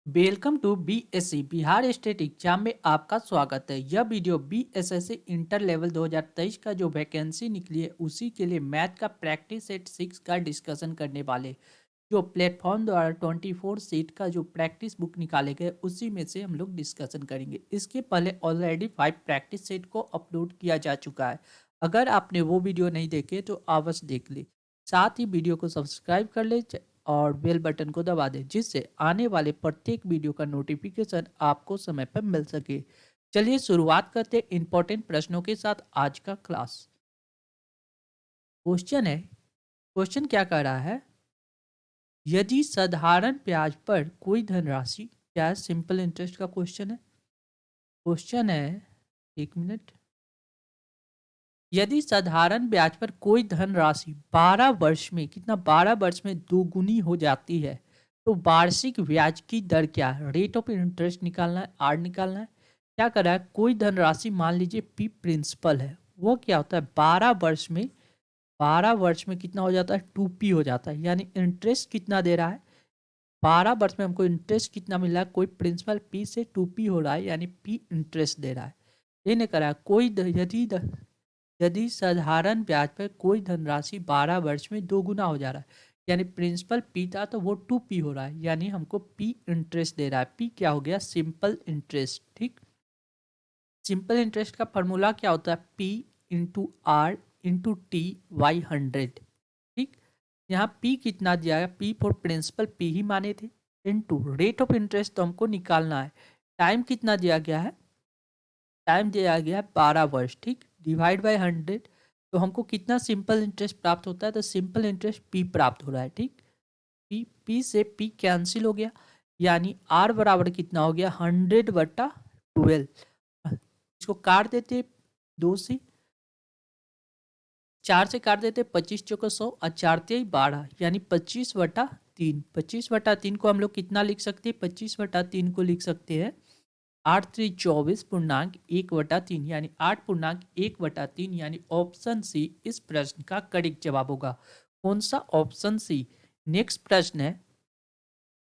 Welcome to BSC Bihar state exam में आपका स्वागत है। यह वीडियो बीएसएससी इंटर लेवल 2023 का जो वैकेंसी निकली है उसी के लिए मैथ का प्रैक्टिस सेट 6 का डिस्कशन करने वाले। जो प्लेटफॉर्म द्वारा 24 सीट का जो प्रैक्टिस बुक निकाले गए उसी में से हम लोग डिस्कशन करेंगे। इसके पहले ऑलरेडी 5 प्रैक्टिस सेट को अपलोड किया जा चुका है। अगर आपने वो वीडियो नहीं देखे तो अवश्य देख ले। साथ ही वीडियो को सब्सक्राइब कर ले और बेल बटन को दबा दें जिससे आने वाले प्रत्येक वीडियो का नोटिफिकेशन आपको समय पर मिल सके। चलिए शुरुआत करते हैं इंपॉर्टेंट प्रश्नों के साथ आज का क्लास। क्वेश्चन क्या कह रहा है? यदि साधारण ब्याज पर कोई धनराशि, क्या सिंपल इंटरेस्ट का क्वेश्चन है, एक मिनट। यदि साधारण ब्याज पर कोई धनराशि 12 वर्ष में, कितना 12 वर्ष में दोगुनी हो जाती है तो वार्षिक ब्याज की दर क्या है? रेट ऑफ इंटरेस्ट निकालना है, आर निकालना है। क्या कर रहा है? कोई धनराशि मान लीजिए पी प्रिंसिपल है, वो क्या होता है 12 वर्ष में कितना हो जाता है? 2p हो जाता है। यानी इंटरेस्ट कितना दे रहा है? 12 वर्ष में हमको इंटरेस्ट कितना मिल रहा है? कोई प्रिंसिपल p से 2p हो रहा है, यानी p इंटरेस्ट दे रहा है। ये नहीं करा यदि साधारण ब्याज पर कोई धनराशि 12 वर्ष में दोगुना हो जा रहा है, यानी प्रिंसिपल पी था तो वो 2p हो रहा है, यानी हमको p इंटरेस्ट दे रहा है। p क्या हो गया? Simple interest. ठीक, सिंपल इंटरेस्ट का फॉर्मूला क्या होता है? p into R into T by 100। ठीक, यहाँ p कितना दिया है? p फॉर प्रिंसिपल p ही माने थे, इंटू रेट ऑफ इंटरेस्ट तो हमको निकालना है। टाइम कितना दिया गया है? टाइम दिया गया है 12 वर्ष। ठीक, डिवाइड बाय 100 तो हमको कितना सिंपल इंटरेस्ट प्राप्त होता है? तो सिंपल इंटरेस्ट p प्राप्त हो रहा है। ठीक, p से p कैंसिल हो गया, यानी r बराबर कितना हो गया? 100/12। इसको काट देते, 2 से 4 से काट देते, 25 चौको 100 और 4 तेई 12, यानी 25/3। 25/3 को हम लोग कितना लिख सकते हैं? 25/3 को लिख सकते हैं 8×3 = 24.1/3, यानी 8.1/3, यानी ऑप्शन सी इस प्रश्न का करेक्ट जवाब होगा। कौन सा? Option C. नेक्स्ट प्रश्न है,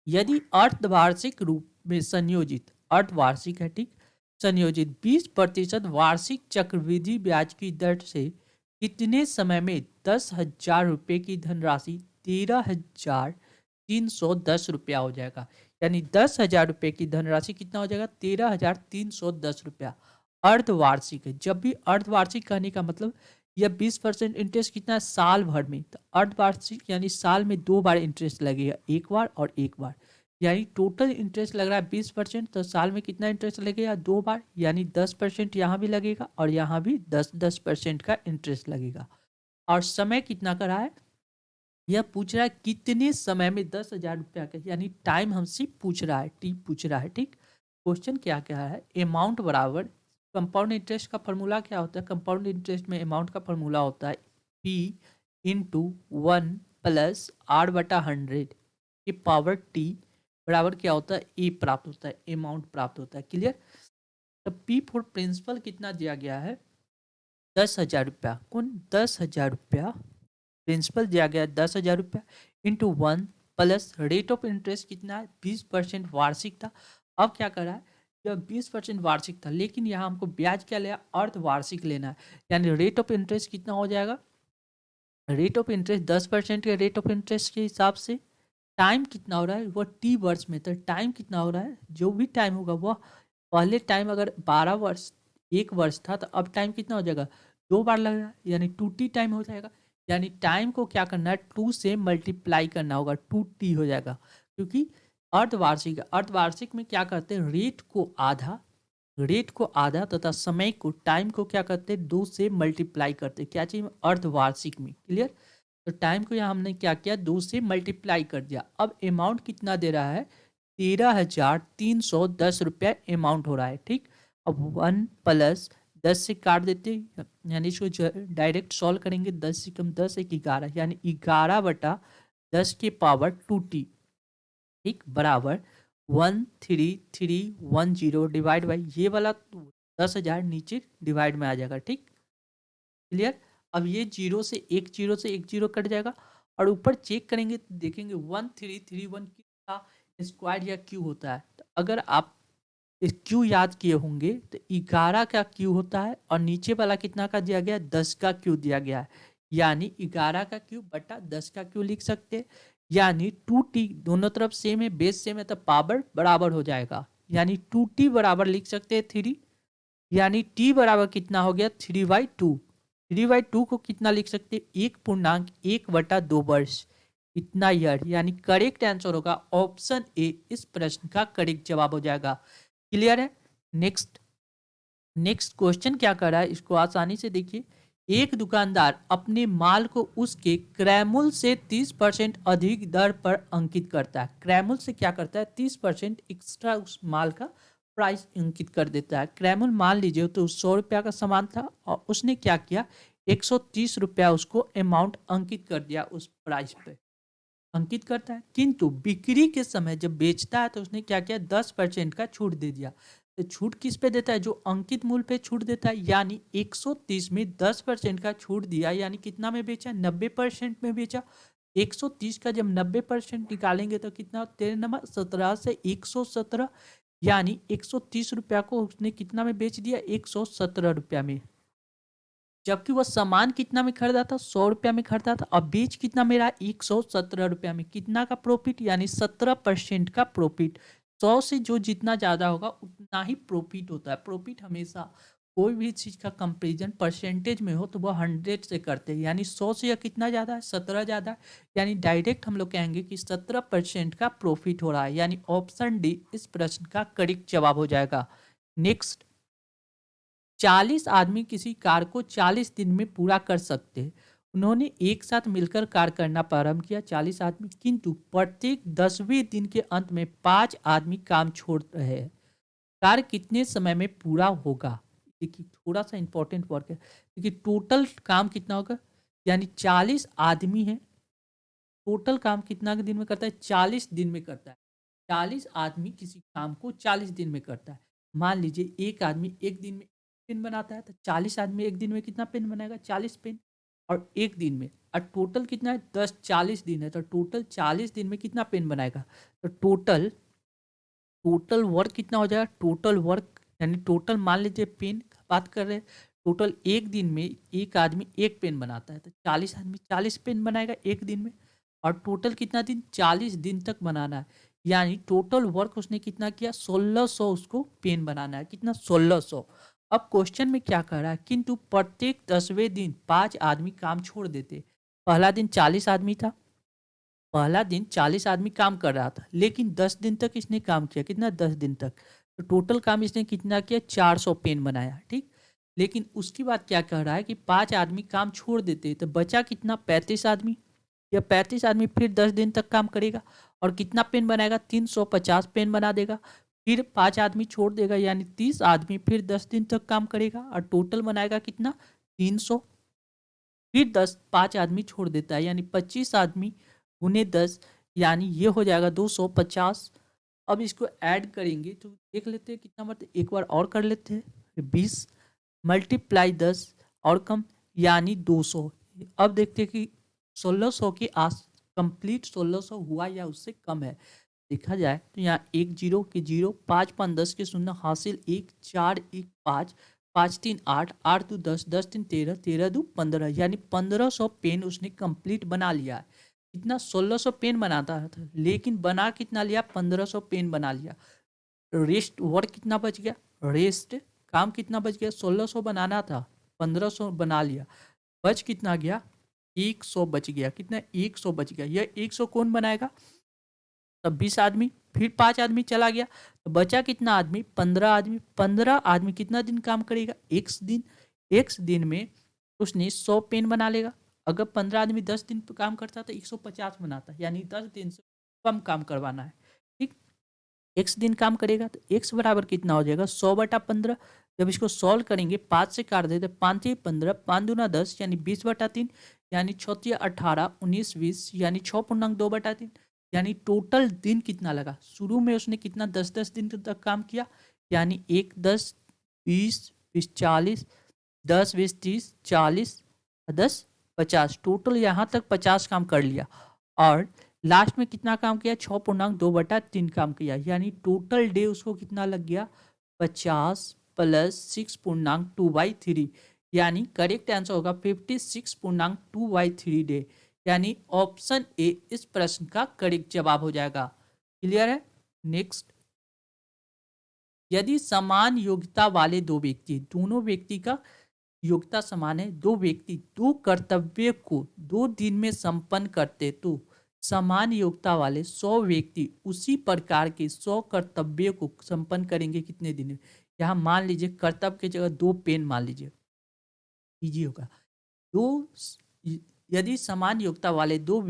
यदि अर्धवार्षिक रूप में संयोजित, अर्धवार्षिक है, ठीक, संयोजित 20% वार्षिक चक्रवृद्धि ब्याज की दर से कितने समय में 10,000 रुपये की धनराशि 13,310 रुपया हो जाएगा? यानी 10,000 रुपये की धनराशि कितना हो जाएगा? 13,310 रुपया। अर्धवार्षिक है। जब भी अर्धवार्षिक कहने का मतलब यह 20% इंटरेस्ट कितना है? साल भर में। तो अर्धवार्षिक यानी साल में 2 बार इंटरेस्ट लगेगा, एक बार और एक बार। यानी टोटल इंटरेस्ट लग रहा है 20%, तो साल में कितना इंटरेस्ट लगेगा? 2 बार, यानी 10% यहाँ भी लगेगा और यहाँ भी 10% का इंटरेस्ट लगेगा। और समय कितना का रहा है? यह पूछ रहा है कितने समय में 10,000 रुपया का, यानी टाइम हमसे पूछ रहा है, टी पूछ रहा है। ठीक, क्वेश्चन क्या क्या है? अमाउंट बराबर कंपाउंड इंटरेस्ट का फॉर्मूला क्या होता है? कंपाउंड इंटरेस्ट में अमाउंट का फॉर्मूला होता है p इंटू 1 प्लस r/100 की पावर t बराबर क्या होता है? ए प्राप्त होता है, अमाउंट प्राप्त होता है। क्लियर? तो p फॉर प्रिंसिपल कितना दिया गया है? 10,000 रुपया। कौन? 10,000 रुपया प्रिंसिपल दिया गया 10,000 रुपया into 1 plus rate of interest कितना है? 20% वार्षिक था। अब क्या कर रहा है? जब 20% वार्षिक था, लेकिन यहाँ हमको ब्याज क्या लिया? अर्धवार्षिक लेना है, यानी रेट ऑफ इंटरेस्ट कितना हो जाएगा? रेट ऑफ इंटरेस्ट 10% के रेट ऑफ इंटरेस्ट के हिसाब से टाइम कितना हो रहा है? वो टी वर्ष में, तो टाइम कितना हो रहा है? जो भी टाइम होगा वह पहले टाइम अगर 12 वर्ष 1 वर्ष था तो अब टाइम कितना हो जाएगा? 2 बार लग रहा है, यानी 2t टाइम हो जाएगा। यानी टाइम को क्या करना है? 2 से मल्टीप्लाई करना होगा, 2t हो जाएगा। क्योंकि अर्धवार्षिक, अर्धवार्षिक में क्या करते हैं? रेट को आधा तथा समय को, टाइम को क्या करते हैं? 2 से मल्टीप्लाई करते हैं। क्या चाहिए? अर्धवार्षिक में। क्लियर? तो टाइम को यहाँ हमने क्या किया? 2 से मल्टीप्लाई कर दिया। अब अमाउंट कितना दे रहा है? 13,310 रुपया अमाउंट हो रहा है। ठीक, अब 1 प्लस 10 से काट देते, यानी इसको डायरेक्ट सॉल्व करेंगे। 10 से कम 10 1 11, यानी 11/10 के पावर 2t। ठीक, बराबर 13310 डिवाइड बाई ये वाला 10,000 नीचे डिवाइड में आ जाएगा। ठीक, क्लियर? अब ये जीरो से एक जीरो कट जाएगा और ऊपर चेक करेंगे तो देखेंगे 1331 का स्क्वायर या क्यू होता है। तो अगर आप इस क्यू याद किए होंगे तो 11 का क्यू होता है और नीचे वाला कितना का दिया गया है, 10 का क्यू दिया गया है, यानी 11 का क्यू बटा 10 का क्यू लिख सकते हैं। यानी 2t, दोनों तरफ सेम है, बेस सेम है, तो पावर बराबर हो जाएगा, यानी 2t बराबर लिख सकते हैं 3, यानी t बराबर कितना हो गया 3/2। 3/2 को कितना लिख सकते हैं, 1.1/2 वर्ष, इतना ईयर, यानी करेक्ट आंसर होगा ऑप्शन ए, इस प्रश्न का करेक्ट जवाब हो जाएगा। क्लियर है। नेक्स्ट नेक्स्ट क्वेश्चन क्या कर रहा है, इसको आसानी से देखिए। एक दुकानदार अपने माल को उसके क्रय से 30% अधिक दर पर अंकित करता है। क्रय से क्या करता है, 30% एक्स्ट्रा उस माल का प्राइस अंकित कर देता है। क्रय मान लीजिए तो 100 रुपया का सामान था और उसने क्या किया, 130 रुपया उसको अमाउंट अंकित कर दिया, उस प्राइस पे अंकित करता है। किंतु बिक्री के समय जब बेचता है तो उसने क्या किया, 10% का छूट दे दिया। तो छूट किस पे देता है, जो अंकित मूल्य पे छूट देता है, यानी 130 में 10% का छूट दिया, यानी कितना में बेचा, 90% में बेचा। 130 का जब 90% निकालेंगे तो कितना, 13 से 117, यानी 130 रुपया को उसने कितना में बेच दिया, 117 रुपया में। जबकि वह सामान कितना में खरीदा था, 100 रुपया में खरीदा था, और बेच कितना मेरा 117 रुपया में। कितना का प्रॉफिट, यानी 17% का प्रॉफिट। 100 से जो जितना ज्यादा होगा उतना ही प्रॉफिट होता है। प्रॉफिट हमेशा कोई भी चीज का कंपेरिजन परसेंटेज में हो तो वह 100 से करते हैं, यानी 100 से यह कितना ज्यादा है, 17 ज्यादा है, यानी डायरेक्ट हम लोग कहेंगे कि 17% का प्रॉफिट हो रहा है, यानी ऑप्शन डी इस प्रश्न का करेक्ट जवाब हो जाएगा। नेक्स्ट, 40 आदमी किसी कार्य को 40 दिन में पूरा कर सकते हैं। उन्होंने एक साथ मिलकर कार्य करना प्रारंभ किया, 40 आदमी, किंतु प्रत्येक 10वें दिन के अंत में 5 आदमी काम छोड़ रहे हैं। कार्य कितने समय में पूरा होगा। देखिए थोड़ा सा इंपॉर्टेंट वर्क है। देखिए टोटल काम कितना होगा, यानी 40 आदमी है, टोटल काम कितना दिन में करता है, 40 दिन में करता है। 40 आदमी किसी काम को 40 दिन में करता है। मान लीजिए एक आदमी एक दिन में पेन बनाता है, तो 40 आदमी एक दिन में कितना पेन बनाएगा, 40 पेन, और एक दिन में, और टोटल कितना है, 10 40 दिन है, तो टोटल 40 दिन में कितना पेन बनाएगा। तो टोटल टोटल वर्क कितना हो जाएगा, टोटल वर्क, यानी टोटल मान लीजिए पेन बात कर रहे हैं, टोटल एक दिन में एक आदमी एक पेन बनाता है, तो 40 आदमी 40 पेन बनाएगा एक दिन में, और टोटल कितना दिन, 40 दिन तक बनाना है, यानी टोटल वर्क उसने कितना किया, 1600 उसको पेन बनाना है, कितना, 1600। अब क्वेश्चन में क्या कर रहा है, किंतु प्रत्येक 10वें दिन 5 आदमी काम छोड़ देते। पहला दिन 40 आदमी था, पहला दिन 40 आदमी काम कर रहा था, लेकिन 10 दिन तक इसने काम किया, कितना, 10 दिन तक, तो टोटल काम इसने कितना किया, 400 पेन बनाया, ठीक। लेकिन उसके बाद क्या कह रहा है कि 5 आदमी काम छोड़ देते, तो बचा कितना, 35 आदमी। यह 35 आदमी फिर 10 दिन तक काम करेगा और कितना पेन बनाएगा, 350 पेन बना देगा। फिर 5 आदमी छोड़ देगा, यानी 30 आदमी फिर 10 दिन तक काम करेगा और टोटल बनाएगा कितना, 300। फिर 5 आदमी छोड़ देता है, यानी 25 आदमी गुने 10, यानी ये हो जाएगा 250। अब इसको ऐड करेंगे तो देख लेते हैं कितना, मतलब एक बार और कर लेते हैं, 20 मल्टीप्लाई 10 और कम, यानी 200। अब देखते हैं कि 1600 के आस कंप्लीट 1600 हुआ या उससे कम है। देखा जाए तो यहाँ 1 0 के 0, 5 5 10 के 0 हासिल 1, 4 1 5, 5 3 8, 8 2 10, 10 3 13, 13 2 15, यानी 1500 पेन उसने कंप्लीट बना लिया है। कितना, 1600 पेन बनाता था, लेकिन बना कितना लिया, 1500 पेन बना लिया। रेस्ट वर्क कितना बच गया, रेस्ट काम कितना बच गया, 1600 बनाना था, 1500 बना लिया, बच कितना गया, 100 बच गया। कितना, 100 बच गया। यह 100 कौन बनाएगा, तब 20 आदमी, फिर 5 आदमी चला गया, तो बचा कितना आदमी, 15 आदमी। 15 आदमी कितना दिन काम करेगा, एक दिन। एक दिन में उसने 100 पेन बना लेगा। अगर 15 आदमी 10 दिन पे काम करता तो 150 बनाता, यानी 10 दिन से कम काम करवाना है, ठीक। x दिन काम करेगा तो x बराबर कितना हो जाएगा, 100/15। जब इसको सॉल्व करेंगे 5 से काट देते, 5 3 15, 5 दूना 10, यानी 20/3, यानी 6 18 19 20, यानी 6.2/3, यानी टोटल दिन कितना लगा। शुरू में उसने कितना, 10 दिन तक काम किया, यानी 1 10 20 20 40, 10 20 30 40, 10 50, टोटल यहाँ तक 50 काम कर लिया। और लास्ट में कितना काम किया, 6.2/3 काम किया, यानी टोटल डे उसको कितना लग गया, 50 प्लस 6.2/3, यानी करेक्ट आंसर होगा 56.2/3 डे, यानी ऑप्शन ए इस प्रश्न का करेक्ट जवाब हो जाएगा। क्लियर है। नेक्स्ट, यदि समान योग्यता वाले दो व्यक्ति, दोनों व्यक्ति का योग्यता समान है, दो व्यक्ति दो कर्तव्य को 2 दिन में संपन्न करते तो समान योग्यता वाले 100 व्यक्ति उसी प्रकार के 100 कर्तव्य को संपन्न करेंगे कितने दिन में। यहाँ मान लीजिए कर्तव्य की जगह 2 पेन मान लीजिए, इजी होगा। दो यदि समान योग्यता वाले दो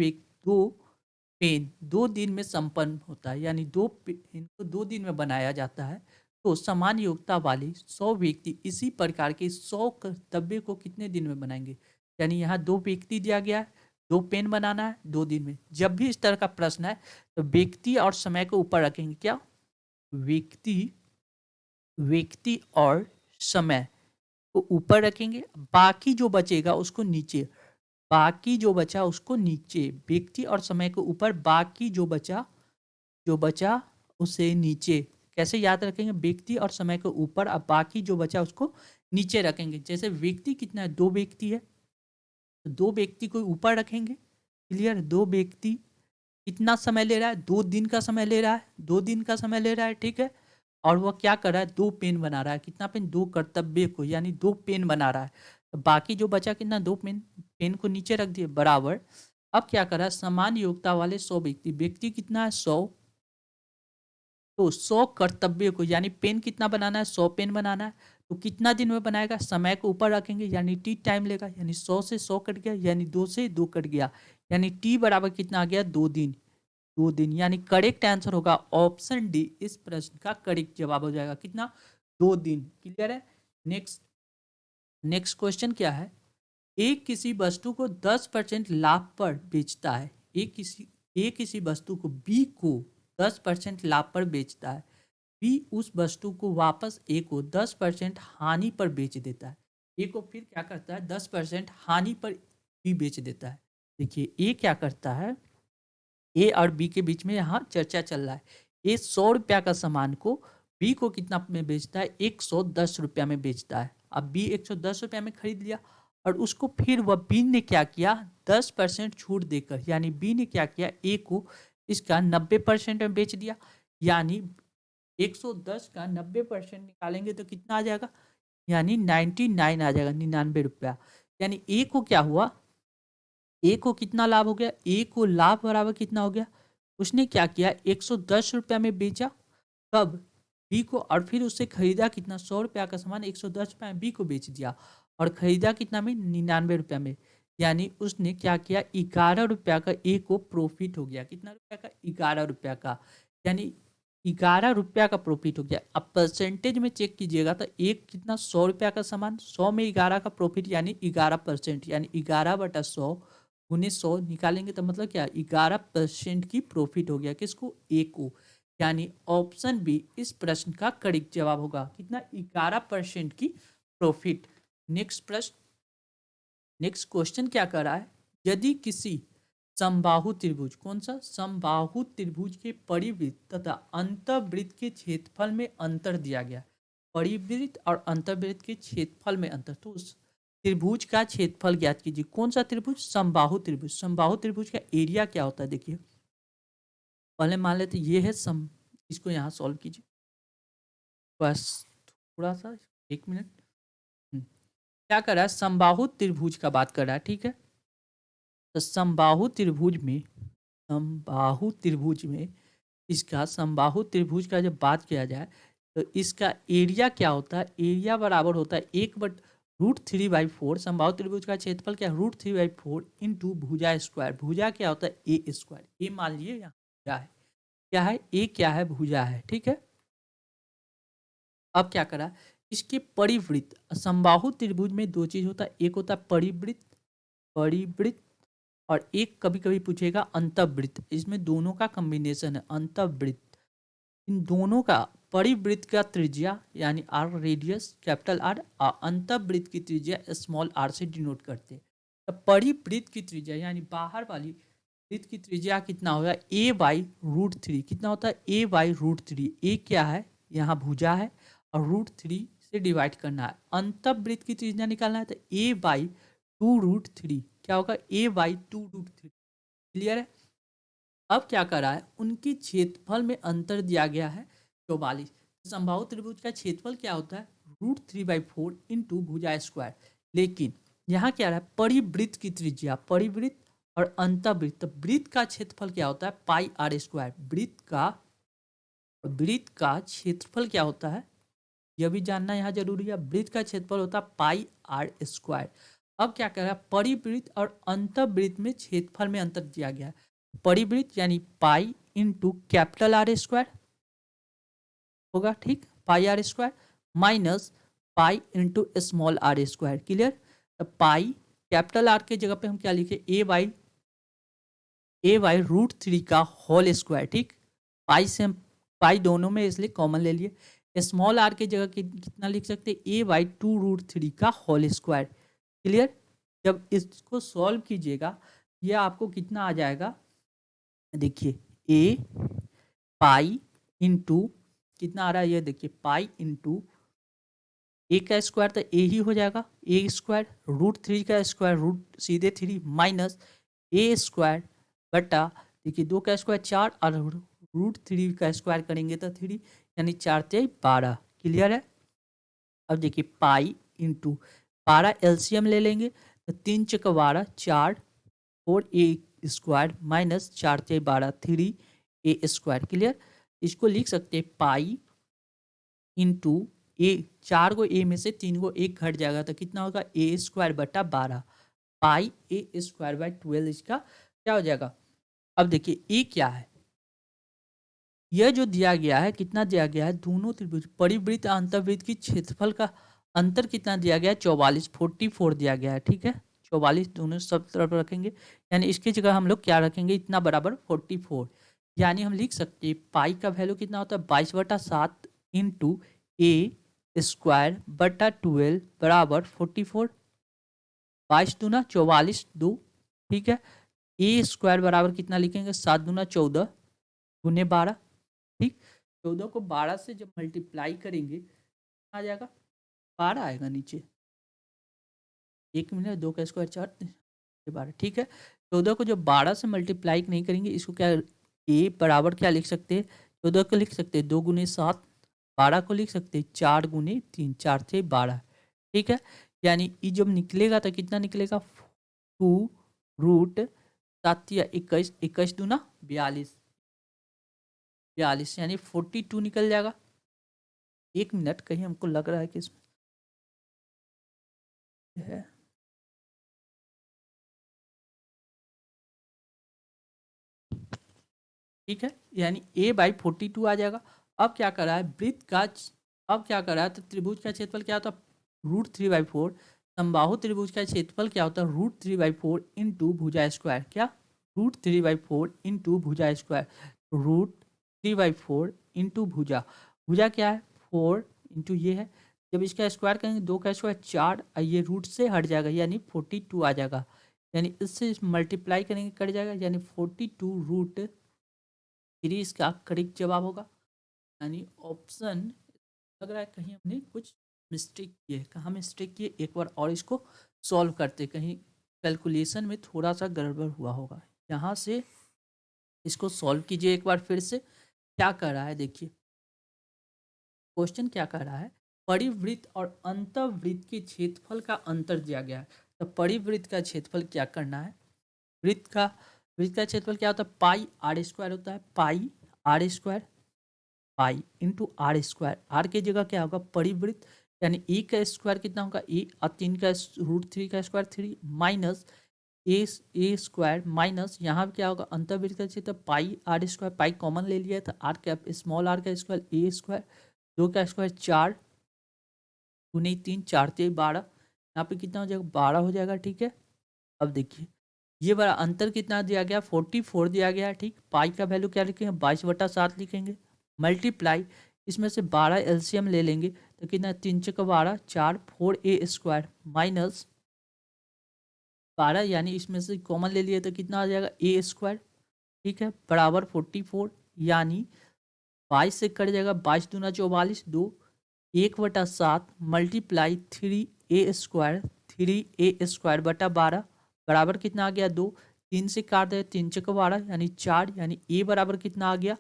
पेन 2 दिन में संपन्न होता है, यानी दो पेन को 2 दिन में बनाया जाता है, तो समान योग्यता वाले 100 व्यक्ति इसी प्रकार के 100 कर्तव्य को कितने दिन में बनाएंगे। यानी यहाँ 2 व्यक्ति दिया गया है, 2 पेन बनाना है 2 दिन में। जब भी इस तरह का प्रश्न है तो व्यक्ति और समय को ऊपर रखेंगे, क्या व्यक्ति और समय को ऊपर रखेंगे, बाकी जो बचेगा उसको नीचे, बाकी जो बचा उसको नीचे, व्यक्ति और समय को ऊपर, बाकी जो बचा उसे नीचे। कैसे याद रखेंगे, व्यक्ति और समय को ऊपर, अब बाकी जो बचा उसको नीचे रखेंगे। जैसे व्यक्ति कितना है, 2 व्यक्ति है तो 2 व्यक्ति को ऊपर रखेंगे। क्लियर, 2 व्यक्ति कितना समय ले रहा है, 2 दिन का समय ले रहा है, 2 दिन का समय ले रहा है, ठीक है। और वह क्या कर रहा है, 2 पेन बना रहा है, कितना पेन, 2 कर्तव्य को, यानी 2 पेन बना रहा है। तो बाकी जो बचा कितना, 2 पेन को नीचे रख दिए बराबर। अब क्या कर रहा है, समान योग्यता वाले 100 व्यक्ति कितना है 100, तो 100 कर्तव्य को, यानी पेन कितना बनाना है, 100 पेन बनाना है, तो कितना दिन में बनाएगा, समय को ऊपर रखेंगे, यानी टी टाइम लेगा, यानी 100 से 100 कट गया, यानी 2 से 2 कट गया, यानी टी बराबर कितना आ गया, 2 दिन। 2 दिन, यानी करेक्ट आंसर होगा ऑप्शन डी, इस प्रश्न का करेक्ट जवाब हो जाएगा कितना, 2 दिन। क्लियर है। नेक्स्ट क्वेश्चन क्या है, एक किसी वस्तु को 10% लाभ पर बेचता है, एक किसी वस्तु को बी को 10% लाभ पर बेचता है, बी उस वस्तु को वापस ए को 10% हानि पर बेच देता है। ए को फिर क्या करता है, 10% हानि पर बी बेच देता है। देखिए ए क्या करता है, ए और बी के बीच में यहाँ चर्चा चल रहा है। ए 100 रुपया का सामान को बी को कितना में बेचता है, 110 रुपया में बेचता है। अब बी 110 रुपया में खरीद लिया और उसको फिर वह बी ने क्या किया, 10% छूट देकर, यानी बी ने क्या किया, ए को इसका 90% में बेच दिया, यानी 110 का 90% निकालेंगे तो कितना आ जाएगा, यानी 99 आ जाएगा, 99 रुपया। यानी ए को क्या हुआ, ए को कितना लाभ हो गया, ए को लाभ बराबर कितना हो गया, उसने क्या किया, 110 रुपया में बेचा कब, बी को, और फिर उससे खरीदा कितना, 100 रुपया का सामान 110 रुपया में बी को बेच दिया, और खरीदा कितना में, 99 रुपया में। यानी उसने क्या किया, 11 रुपया का ए को प्रॉफिट हो गया, कितना रुपया का, 11 रुपया का, यानी 11 रुपया का प्रॉफिट हो गया। अब परसेंटेज में चेक कीजिएगा तो एक कितना, 100 रुपया का सामान, 100 में 11 का प्रॉफिट, यानी 11%, यानी 11/100 गुने 100 निकालेंगे तो मतलब क्या, 11% की प्रॉफिट हो गया, किसको, ए को। यानी ऑप्शन बी इस प्रश्न का करेक्ट जवाब होगा, कितना, 11% की प्रॉफिट। नेक्स्ट प्रश्न, नेक्स्ट क्वेश्चन क्या कर रहा है, यदि किसी समबाहु त्रिभुज, कौन सा, समबाहु त्रिभुज के परिवृत्त तथा अंतर्वृत्त के क्षेत्रफल में अंतर दिया गया, परिवृत्त और अंतर्वृत्त के क्षेत्रफल में अंतर, तो उस त्रिभुज का क्षेत्रफल ज्ञात कीजिए। कौन सा त्रिभुज, समबाहु त्रिभुज। समबाहु त्रिभुज का एरिया क्या होता है, देखिए पहले मान लेते ये है इसको यहाँ सॉल्व कीजिए, बस थोड़ा सा 1 मिनट। क्या कर रहा है, समबाहु त्रिभुज का बात कर रहा है, ठीक है। तो समबाहु त्रिभुज में इसका, समबाहु त्रिभुज का जब बात किया जाए तो इसका एरिया क्या होता है, एरिया बराबर होता है 1/√3/4। समबाहु त्रिभुज का क्षेत्रफल क्या है, √3/4 इंटू भुजा स्क्वायर। भुजा क्या होता है, ए स्क्वायर। ए मान लीजिए यहाँ भुजा है, क्या है, ए क्या है, भुजा है, ठीक है। अब क्या करा, इसके परिवृत्त, समबाहु त्रिभुज में 2 चीज होता है, एक होता है परिवृत्त, और एक कभी कभी पूछेगा अंतर्वृत्त, इसमें दोनों का कॉम्बिनेशन है अंतर्वृत्त। इन दोनों का, परिवृत्त का त्रिज्या यानी आर, रेडियस कैपिटल आर, अंतर्वृत्त की त्रिज्या स्मॉल आर से डिनोट करते हैं। तो परिवृत्त की त्रिज्या यानी बाहर वाली वृत्त की त्रिज्या कितना होगा a/√3। कितना होता है a/√3। ए क्या है, यहाँ भुजा है और √3 से डिवाइड करना है। अंतःवृत्त की त्रिज्या निकालना है तो a/2√3। क्या होगा a/2√3। क्लियर है। अब क्या करा है, उनकी क्षेत्रफल में अंतर दिया गया है 44। समबाहु त्रिभुज का क्षेत्रफल क्या होता है √3/4 इंटू भुजा स्क्वायर। लेकिन यहाँ क्या रहा है, परिवृत्त की त्रिज्या, परिवृत्त और अंतःवृत्त। वृत्त का क्षेत्रफल क्या होता है πr²। वृत्त का क्षेत्रफल क्या होता है यह भी जानना यहाँ जरूरी है। वृत्त का क्षेत्रफल होता है πr²। अब क्या कर रहा है, परिवृत्त और अंतःवृत्त में क्षेत्रफल में अंतर दिया गया है। परिवृत्त यानी पाई इंटू कैपिटल R² होगा, ठीक, πr² minus pi into small r²। Clear. तो पाई कैपिटल R के जगह पे हम क्या लिखे a/√3 का होल स्क्वायर। ठीक, पाई से हम पाई दोनों में इसलिए कॉमन ले लिए। स्मॉल r के जगह कितना लिख सकते हैं a/2√3 का होल स्क्वायर। क्लियर। जब इसको सॉल्व कीजिएगा ये आपको कितना आ जाएगा, देखिए a पाई इंटू कितना आ रहा है, ये देखिए पाई इंटू ए का स्क्वायर तो ए ही हो जाएगा, a² √3 का स्क्वायर रूट सीधे 3 माइनस a² बटा देखिए 2 का स्क्वायर 4 और √3 का स्क्वायर करेंगे तो 3 यानी 4×3 = 12। क्लियर है। अब देखिए पाई इंटू 12 एलसीएम ले लेंगे तो 3×12 4 4a² माइनस 4×12 3a²। क्लियर। इसको लिख सकते हैं पाई इंटू ए, 4 को ए में से 3 को एक घट जाएगा तो कितना होगा a² बटा 12 पाई a²/12 इसका क्या हो जाएगा। अब देखिए ए क्या है, यह जो दिया गया है कितना दिया गया है, दोनों त्रिभुज परिवृत्त अंतर्वृत्त की क्षेत्रफल का अंतर कितना दिया गया है 44 दिया गया है। ठीक है, 44 दोनों सब तरफ रखेंगे यानी इसकी जगह हम लोग क्या रखेंगे, इतना बराबर 44। यानी हम लिख सकते हैं पाई का वैल्यू कितना होता है 22/7 इंटू a²/12 बराबर 44। 22×2 = 44 2। ठीक है, a² बराबर कितना लिखेंगे 7×2 = 14 गुने 12। ठीक, 14 को 12 से जब मल्टीप्लाई करेंगे आ जाएगा 12 आएगा नीचे। 1 मिनट 2 का स्क्वायर 4 12। ठीक है, 14 को जब 12 से मल्टीप्लाई नहीं करेंगे इसको क्या ए बराबर क्या लिख सकते हैं, 14 को लिख सकते हैं 2 × 7, 12 को लिख सकते हैं 4 × 3 4×3 = 12। ठीक है, यानी ये जब निकलेगा तो कितना निकलेगा 2√7 या 21 21×2 = 42 42 यानी 42 निकल जाएगा। 1 मिनट कहीं हमको लग रहा है कि इसमें है ठीक है, यानी a/42 आ जाएगा। अब क्या कर रहा है वृत्त का, अब क्या कर रहा है तो त्रिभुज का क्षेत्रफल क्या होता है √3/4। समबाहु त्रिभुज का क्षेत्रफल क्या होता है √3/4 इंटू भुजा स्क्वायर। क्या √3/4 इंटू भुजा स्क्वायर, √3/4 इंटू भुजा, भुजा क्या है 4 इंटू ये है, जब इसका स्क्वायर करेंगे 2 का स्क्वायर 4 और ये रूट से हट जाएगा यानी 42 आ जाएगा। यानी इससे मल्टीप्लाई करेंगे कट जाएगा यानी 42√3 इसका करेक्ट जवाब होगा। यानी ऑप्शन लग रहा है कहीं हमने कुछ मिस्टेक की है। कहाँ मिस्टेक की है एक बार और इसको सॉल्व करते, कहीं कैलकुलेशन में थोड़ा सा गड़बड़ हुआ होगा। यहाँ से इसको सॉल्व कीजिए एक बार फिर से। क्या कर रहा है देखिए क्वेश्चन क्या कर रहा है, परिवृत्त और अंतःवृत्त के क्षेत्रफल का अंतर दिया गया है। तो परिवृत्त का क्षेत्रफल क्या करना है, वृत्त का क्षेत्रफल क्या होता है πr² होता है, πr², pi into r²। Are की जगह क्या होगा परिवृत्त यानी ए का स्क्वायर कितना होगा ए और 3 का √3 का स्क्वायर 3 माइनस a² माइनस यहाँ पे क्या होगा अंतःवृत्त का क्षेत्र πr², पाई कॉमन ले लिया था आर का स्मॉल आर का स्क्वायर a², 2 का स्क्वायर 4 गुने 3 4×3 = 12। यहाँ पे कितना हो जाएगा 12 हो जाएगा। ठीक है, अब देखिए ये बड़ा अंतर कितना दिया गया 44 दिया गया। ठीक, पाई का वैल्यू क्या लिखेंगे 22/7 लिखेंगे, मल्टीप्लाई इसमें से 12 एलसीएम ले लेंगे तो कितना 3×12 4 4a² माइनस 12 यानी इसमें से कॉमन ले लिए तो कितना आ जाएगा ए स्क्वायर, ठीक है, बराबर 44 यानी 22 से कट जाएगा, 22 दूना 44, 2 1/7 मल्टीप्लाई 3a² बटा 12 बराबर कितना आ गया 2, 3 से काट दे 3 चौको 12 यानी 4, यानी ए बराबर कितना आ गया,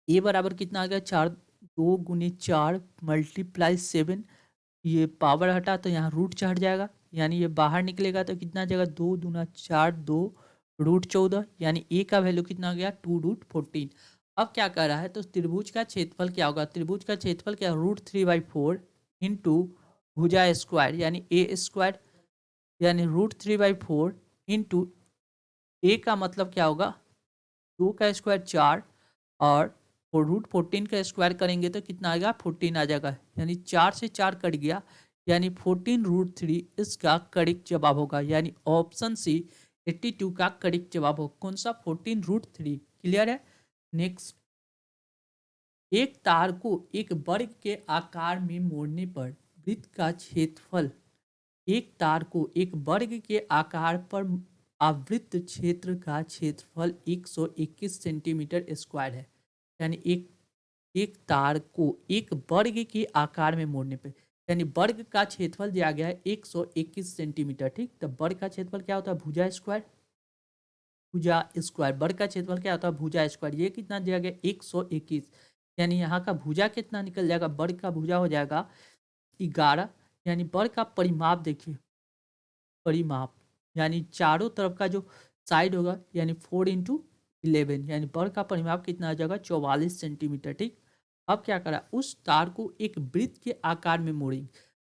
ए बराबर कितना आ गया 4, 2 × 4 मल्टीप्लाई 7, ये पावर हटा तो यहाँ रूट चढ़ जाएगा, यानी ये बाहर निकलेगा तो कितना आ जाएगा 2 दूना 4, 2 √14 यानी ए का वैल्यू कितना आ गया 2√14। अब क्या कर रहा है तो त्रिभुज का क्षेत्रफल क्या होगा, त्रिभुज का क्षेत्रफल क्या, √3/4 इंटू भुजा स्क्वायर यानी ए स्क्वायर, यानी √3/4 इंटू ए का मतलब क्या होगा 2 का स्क्वायर 4 और √14 का स्क्वायर करेंगे तो कितना आएगा 14 आ जाएगा, यानी 4 से 4 कट गया, यानी 14√3 इसका करेक्ट जवाब होगा, यानी ऑप्शन सी 82 का करेक्ट जवाब होगा। कौन सा 14√3, क्लियर है। नेक्स्ट, एक तार को एक वर्ग के आकार में मोड़ने पर वृत्त का क्षेत्रफल, एक तार को एक वर्ग के आकार पर आवृत्त क्षेत्र का क्षेत्रफल 121 सेंटीमीटर स्क्वायर है, यानी एक तार को एक वर्ग के आकार में मोड़ने पे, यानी वर्ग का क्षेत्रफल दिया गया है 121 सेंटीमीटर, ठीक। तो वर्ग का क्षेत्रफल क्या होता है भुजा स्क्वायर, भुजा स्क्वायर, वर्ग का क्षेत्रफल क्या होता है भुजा स्क्वायर, ये कितना दिया गया 121, यानी यहाँ का भुजा कितना निकल जाएगा, वर्ग का भुजा हो जाएगा 11, यानी वर्ग का परिमाप देखिए, परिमाप यानी चारों तरफ का जो साइड होगा यानी 4 × 11, यानी वर्ग का परिमाप कितना आ जाएगा 44 सेंटीमीटर, ठीक। अब क्या करा, उस तार को एक वृत्त के आकार में मोड़ेंगे,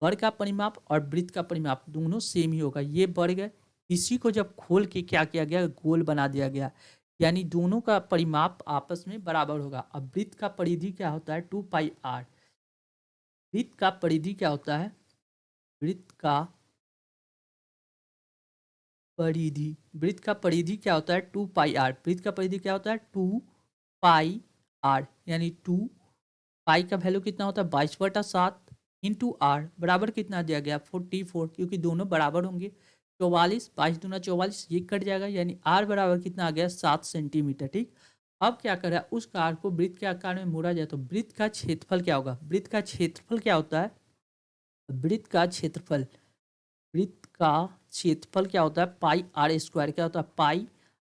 वर्ग का परिमाप और वृत्त का परिमाप दोनों सेम ही होगा, ये वर्ग है, इसी को जब खोल के क्या किया गया गोल बना दिया गया, यानी दोनों का परिमाप आपस में बराबर होगा। अब वृत्त का परिधि क्या होता है 2πr, वृत्त का परिधि क्या होता है, वृत्त का परिधि, वृत्त का परिधि क्या होता है 2πr, वृत्त का परिधि क्या होता है 2πr, यानी 2 पाई का वैल्यू कितना होता है 22/7 इंटू आर बराबर कितना दिया गया 44, क्योंकि दोनों बराबर होंगे, 44, 22 दूना 44 ये कट जाएगा, यानी आर बराबर कितना आ गया 7 सेंटीमीटर, ठीक। अब क्या करा, उस कार को वृत्त के आकार में मोड़ा जाए तो वृत्त का क्षेत्रफल क्या होगा, वृत्त का क्षेत्रफल क्या होता है, वृत्त का क्षेत्रफल, वृत्त का क्षेत्रफल क्या होता है πr², क्या होता है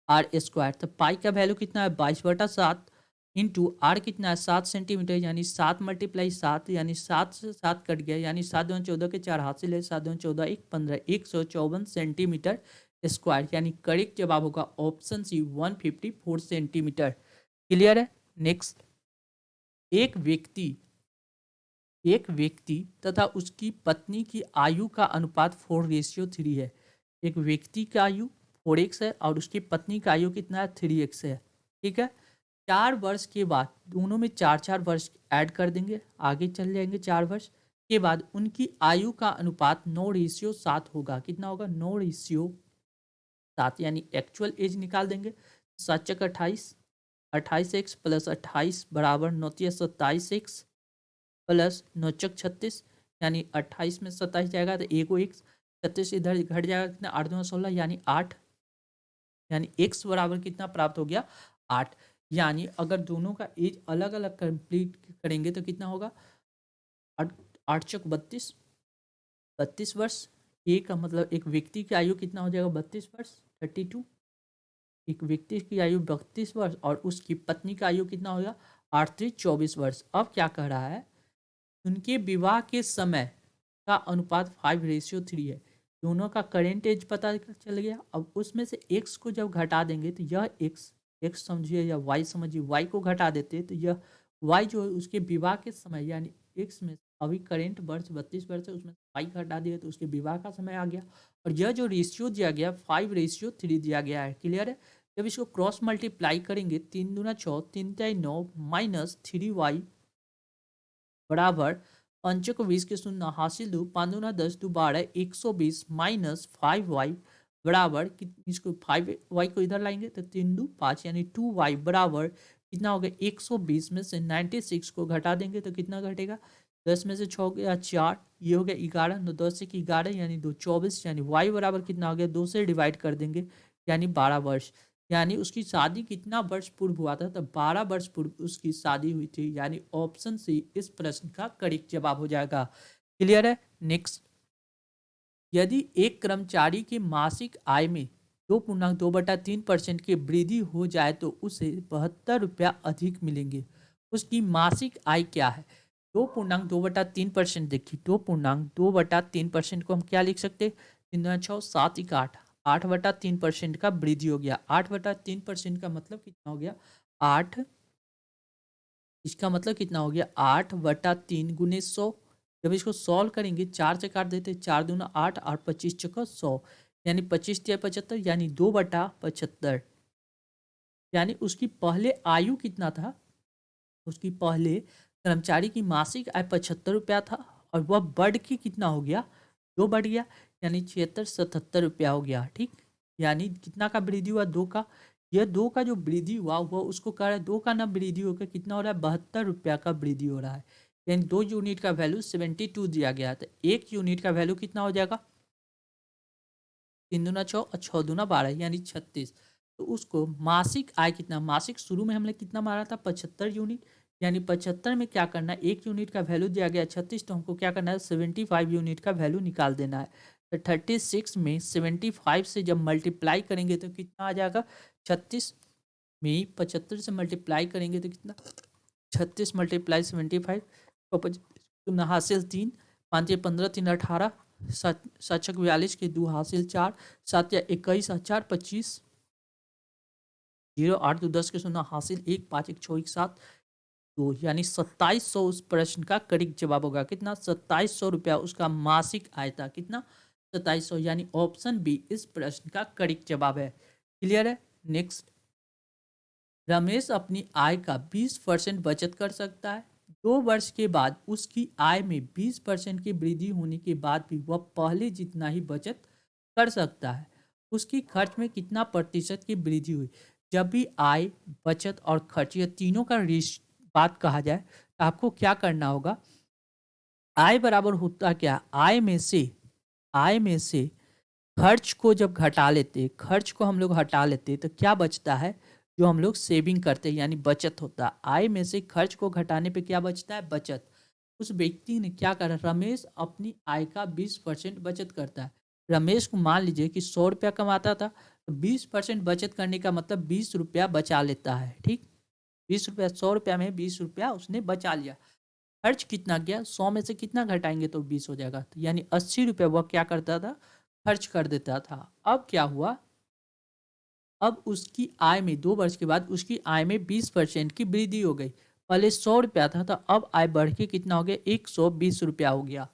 πr², तो पाई का वैल्यू कितना है 22/7 इंटू आर कितना है 7 सेंटीमीटर, यानी 7 × 7 यानी 7 से 7 कट गया, यानी 7 दूना 14 के 4 हाथ से ले 7 दूना 14 1 15 154 सेंटीमीटर स्क्वायर, यानी करेक्ट जवाब होगा ऑप्शन सी 154 सेंटीमीटर, क्लियर है। नेक्स्ट, एक व्यक्ति तथा उसकी पत्नी की आयु का अनुपात 4:3 है, एक व्यक्ति का आयु 4x है और उसकी पत्नी का आयु कितना है 3x है, ठीक है। 4 वर्ष के बाद दोनों में 4 वर्ष ऐड कर देंगे, आगे चल जाएंगे, 4 वर्ष के बाद उनकी आयु का अनुपात 9:7 होगा, कितना होगा 9:7, यानी एक्चुअल एज निकाल देंगे, 7 × 28, 28x + 28 बराबर 9 × 27x प्लस 9 × 36, यानी 28 में 27 जाएगा तो एक 36 इधर घट जाएगा, कितना 8 दूना 16 यानी 8, यानी x बराबर कितना प्राप्त हो गया 8, यानी अगर दोनों का एज अलग अलग कंप्लीट करेंगे तो कितना होगा 8 चौक 32 वर्ष, ए का मतलब एक व्यक्ति की आयु कितना हो जाएगा 32 वर्ष 32, एक व्यक्ति की आयु 32 वर्ष और उसकी पत्नी का आयु कितना होगा 8 × 24 वर्ष। अब क्या कह रहा है, उनके विवाह के समय का अनुपात 5:3 है, दोनों का करेंट एज पता चल गया। अब उसमें से x को जब घटा देंगे तो यह x समझिए या y समझिए, y को घटा देते तो यह y जो है उसके विवाह के समय, यानी x में अभी करेंट वर्ष 32 वर्ष है, उसमें y घटा दिया तो उसके विवाह का समय आ गया, और यह जो रेशियो दिया गया 5:3 दिया गया है, क्लियर है। जब इसको क्रॉस मल्टीप्लाई करेंगे 3 दूना 6 3 × 9 माइनस 3y बराबर 5 को 20 के 0 हासिल 2 5 दूना 10 2 12 120 माइनस 5y बराबर, इसको 5y को इधर लाएंगे तो 3 2 5 यानी 2y बराबर कितना हो गया 120 में से 96 को घटा देंगे तो कितना घटेगा 10 में से 6 गया 4, ये हो गया 11, 9 10 से 11 यानी 2 24, यानी y बराबर कितना हो गया 2 से डिवाइड कर देंगे यानी 12 वर्ष। यानी उसकी शादी कितना वर्ष पूर्व हुआ था, तो 12 वर्ष पूर्व उसकी शादी हुई थी। यानी ऑप्शन सी इस प्रश्न का करेक्ट जवाब हो जाएगा। क्लियर है। नेक्स्ट, यदि एक कर्मचारी की मासिक आय में 2.2/3% की वृद्धि हो जाए तो उसे 72 रुपया अधिक मिलेंगे। उसकी मासिक आय क्या है? 2.2/3%, देखिए 2.2/3% को हम क्या लिख सकते? 3×6 7 × 8, 8/3% का वृद्धि हो गया। 8/3% का मतलब कितना हो गया? 8, इसका मतलब कितना हो गया? 8/3 गुने 100। जब इसको सॉल्व करेंगे 4 से काट देते, 4 दूना 8, 8 25 चौका 100, यानी 25 तिया 75, यानी 2/75। यानी उसकी पहले आयु कितना था? उसकी पहले कर्मचारी की मासिक आय 75 रुपया था और वह बढ़ के कितना हो गया? 2 बढ़ गया, यानी 76-77 रुपया हो गया। ठीक, यानी कितना का वृद्धि हुआ? 2 का। यह 2 का जो वृद्धि हुआ वह उसको कह रहा है 2 का ना वृद्धि होकर कितना हो रहा है? 72 रुपया का वृद्धि हो रहा है। यानी 2 यूनिट का वैल्यू 72 दिया गया है, तो 1 यूनिट का वैल्यू कितना हो जाएगा? 3 दूना 6 और 6 दूना 12, यानी 36। तो उसको मासिक आय कितना? मासिक शुरू में हमने कितना मारा था? 75 यूनिट। यानी 75 में क्या करना है? 1 यूनिट का वैल्यू दिया गया 36, तो हमको क्या करना है? 75 यूनिट का वैल्यू निकाल देना है। तो 36 में 75 से जब मल्टीप्लाई करेंगे तो कितना आ जाएगा? 36 में 75 से मल्टीप्लाई करेंगे तो कितना? 36 मल्टीप्लाई 75, हासिल 3, 5 या 15, 3 18, 7 42 के 2 हासिल 4, 7 या 21, 4 25, 0 8 2 10 के 0 हासिल 1, 5 1 6 1 7 2, यानी 2700 उस प्रश्न का करेक्ट जवाब होगा। कितना? 2700 रुपया उसका मासिक आय था। कितना? 2700, यानी ऑप्शन बी इस प्रश्न का करेक्ट जवाब है। क्लियर है। नेक्स्ट, रमेश अपनी आय का 20% बचत कर सकता है। 2 वर्ष के बाद उसकी आय में 20% की वृद्धि होने के बाद भी वह पहले जितना ही बचत कर सकता है। उसकी खर्च में कितना प्रतिशत की वृद्धि हुई? जब भी आय, बचत और खर्च ये तीनों का बात कहा जाए तो आपको क्या करना होगा? आय बराबर होता क्या? आय में से खर्च को जब घटा लेते, खर्च को हम लोग हटा लेते तो क्या बचता है? जो हम लोग सेविंग करते हैं यानी बचत होता है। आय में से खर्च को घटाने पे क्या बचता है? बचत। उस व्यक्ति ने क्या करा? रमेश अपनी आय का 20% बचत करता है। रमेश को मान लीजिए कि 100 रुपया कमाता था, तो 20% बचत करने का मतलब 20 रुपया बचा लेता है। ठीक, 20 रुपया, 100 रुपया में 20 रुपया उसने बचा लिया। खर्च कितना गया? 100 में से कितना घटाएंगे तो 20 हो जाएगा, तो यानी 80 रुपया वह क्या करता था? खर्च कर देता था। अब क्या हुआ? अब उसकी आय में 2 वर्ष के बाद उसकी आय में 20% की वृद्धि हो गई। पहले 100 रुपया था तो अब आय बढ़ के कितना हो गया? 120 रुपया हो गया।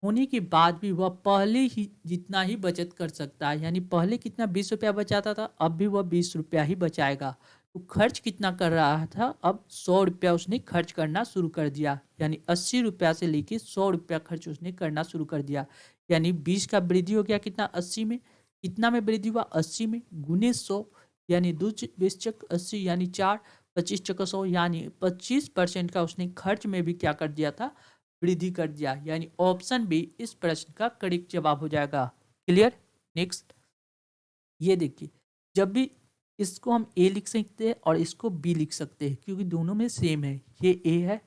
होने के बाद भी वह पहले ही जितना ही बचत कर सकता है। यानी पहले कितना 20 रुपया बचाता था, अब भी वह 20 रुपया ही बचाएगा। तो खर्च कितना कर रहा था? अब 100 रुपया उसने खर्च करना शुरू कर दिया। यानी 80 रुपया से लेके 100 रुपया खर्च उसने करना शुरू कर दिया। यानी 20 का वृद्धि हो गया कितना? 80 में। कितना में वृद्धि हुआ? 80 में गुने 100, यानी 2 20 × 80 यानी 4, 25 × 100 यानी 25% का उसने खर्च में भी क्या कर दिया था? वृद्धि कर दिया। यानी ऑप्शन बी इस प्रश्न का करेक्ट जवाब हो जाएगा। क्लियर। नेक्स्ट, ये देखिए, जब भी इसको हम ए लिख सकते हैं और इसको बी लिख सकते हैं क्योंकि दोनों में सेम है। ये ए है,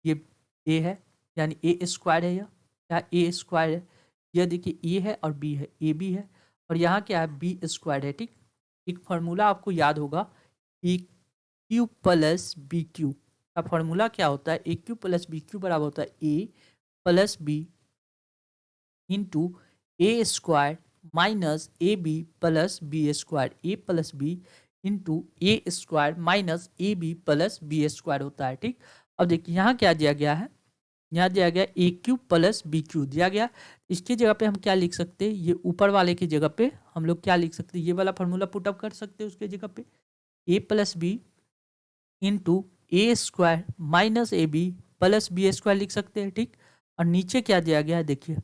ये ए है, यानी ए स्क्वायर है, या ए स्क्वायर है। यह देखिए ए है और बी है, ए बी है, और यहाँ क्या है? बी स्क्वायर है। ठीक, एक फॉर्मूला आपको याद होगा, a cube plus b cube का फॉर्मूला क्या होता है? A cube plus b cube बराबर होता है a plus b into a square minus a b plus b square. A plus b into a square minus a b plus b square होता है। ठीक, अब देखिए यहाँ क्या दिया गया है? यहाँ दिया गया ए क्यू प्लस बी क्यू दिया गया। इसकी जगह पे हम क्या लिख सकते हैं? ये ऊपर वाले की जगह पे हम लोग क्या लिख सकते हैं? ये वाला फॉर्मूला पुटअप कर सकते हैं उसके जगह पे, a plus b into a square minus a b plus b square लिख सकते हैं। ठीक, और नीचे क्या दिया गया है? देखिए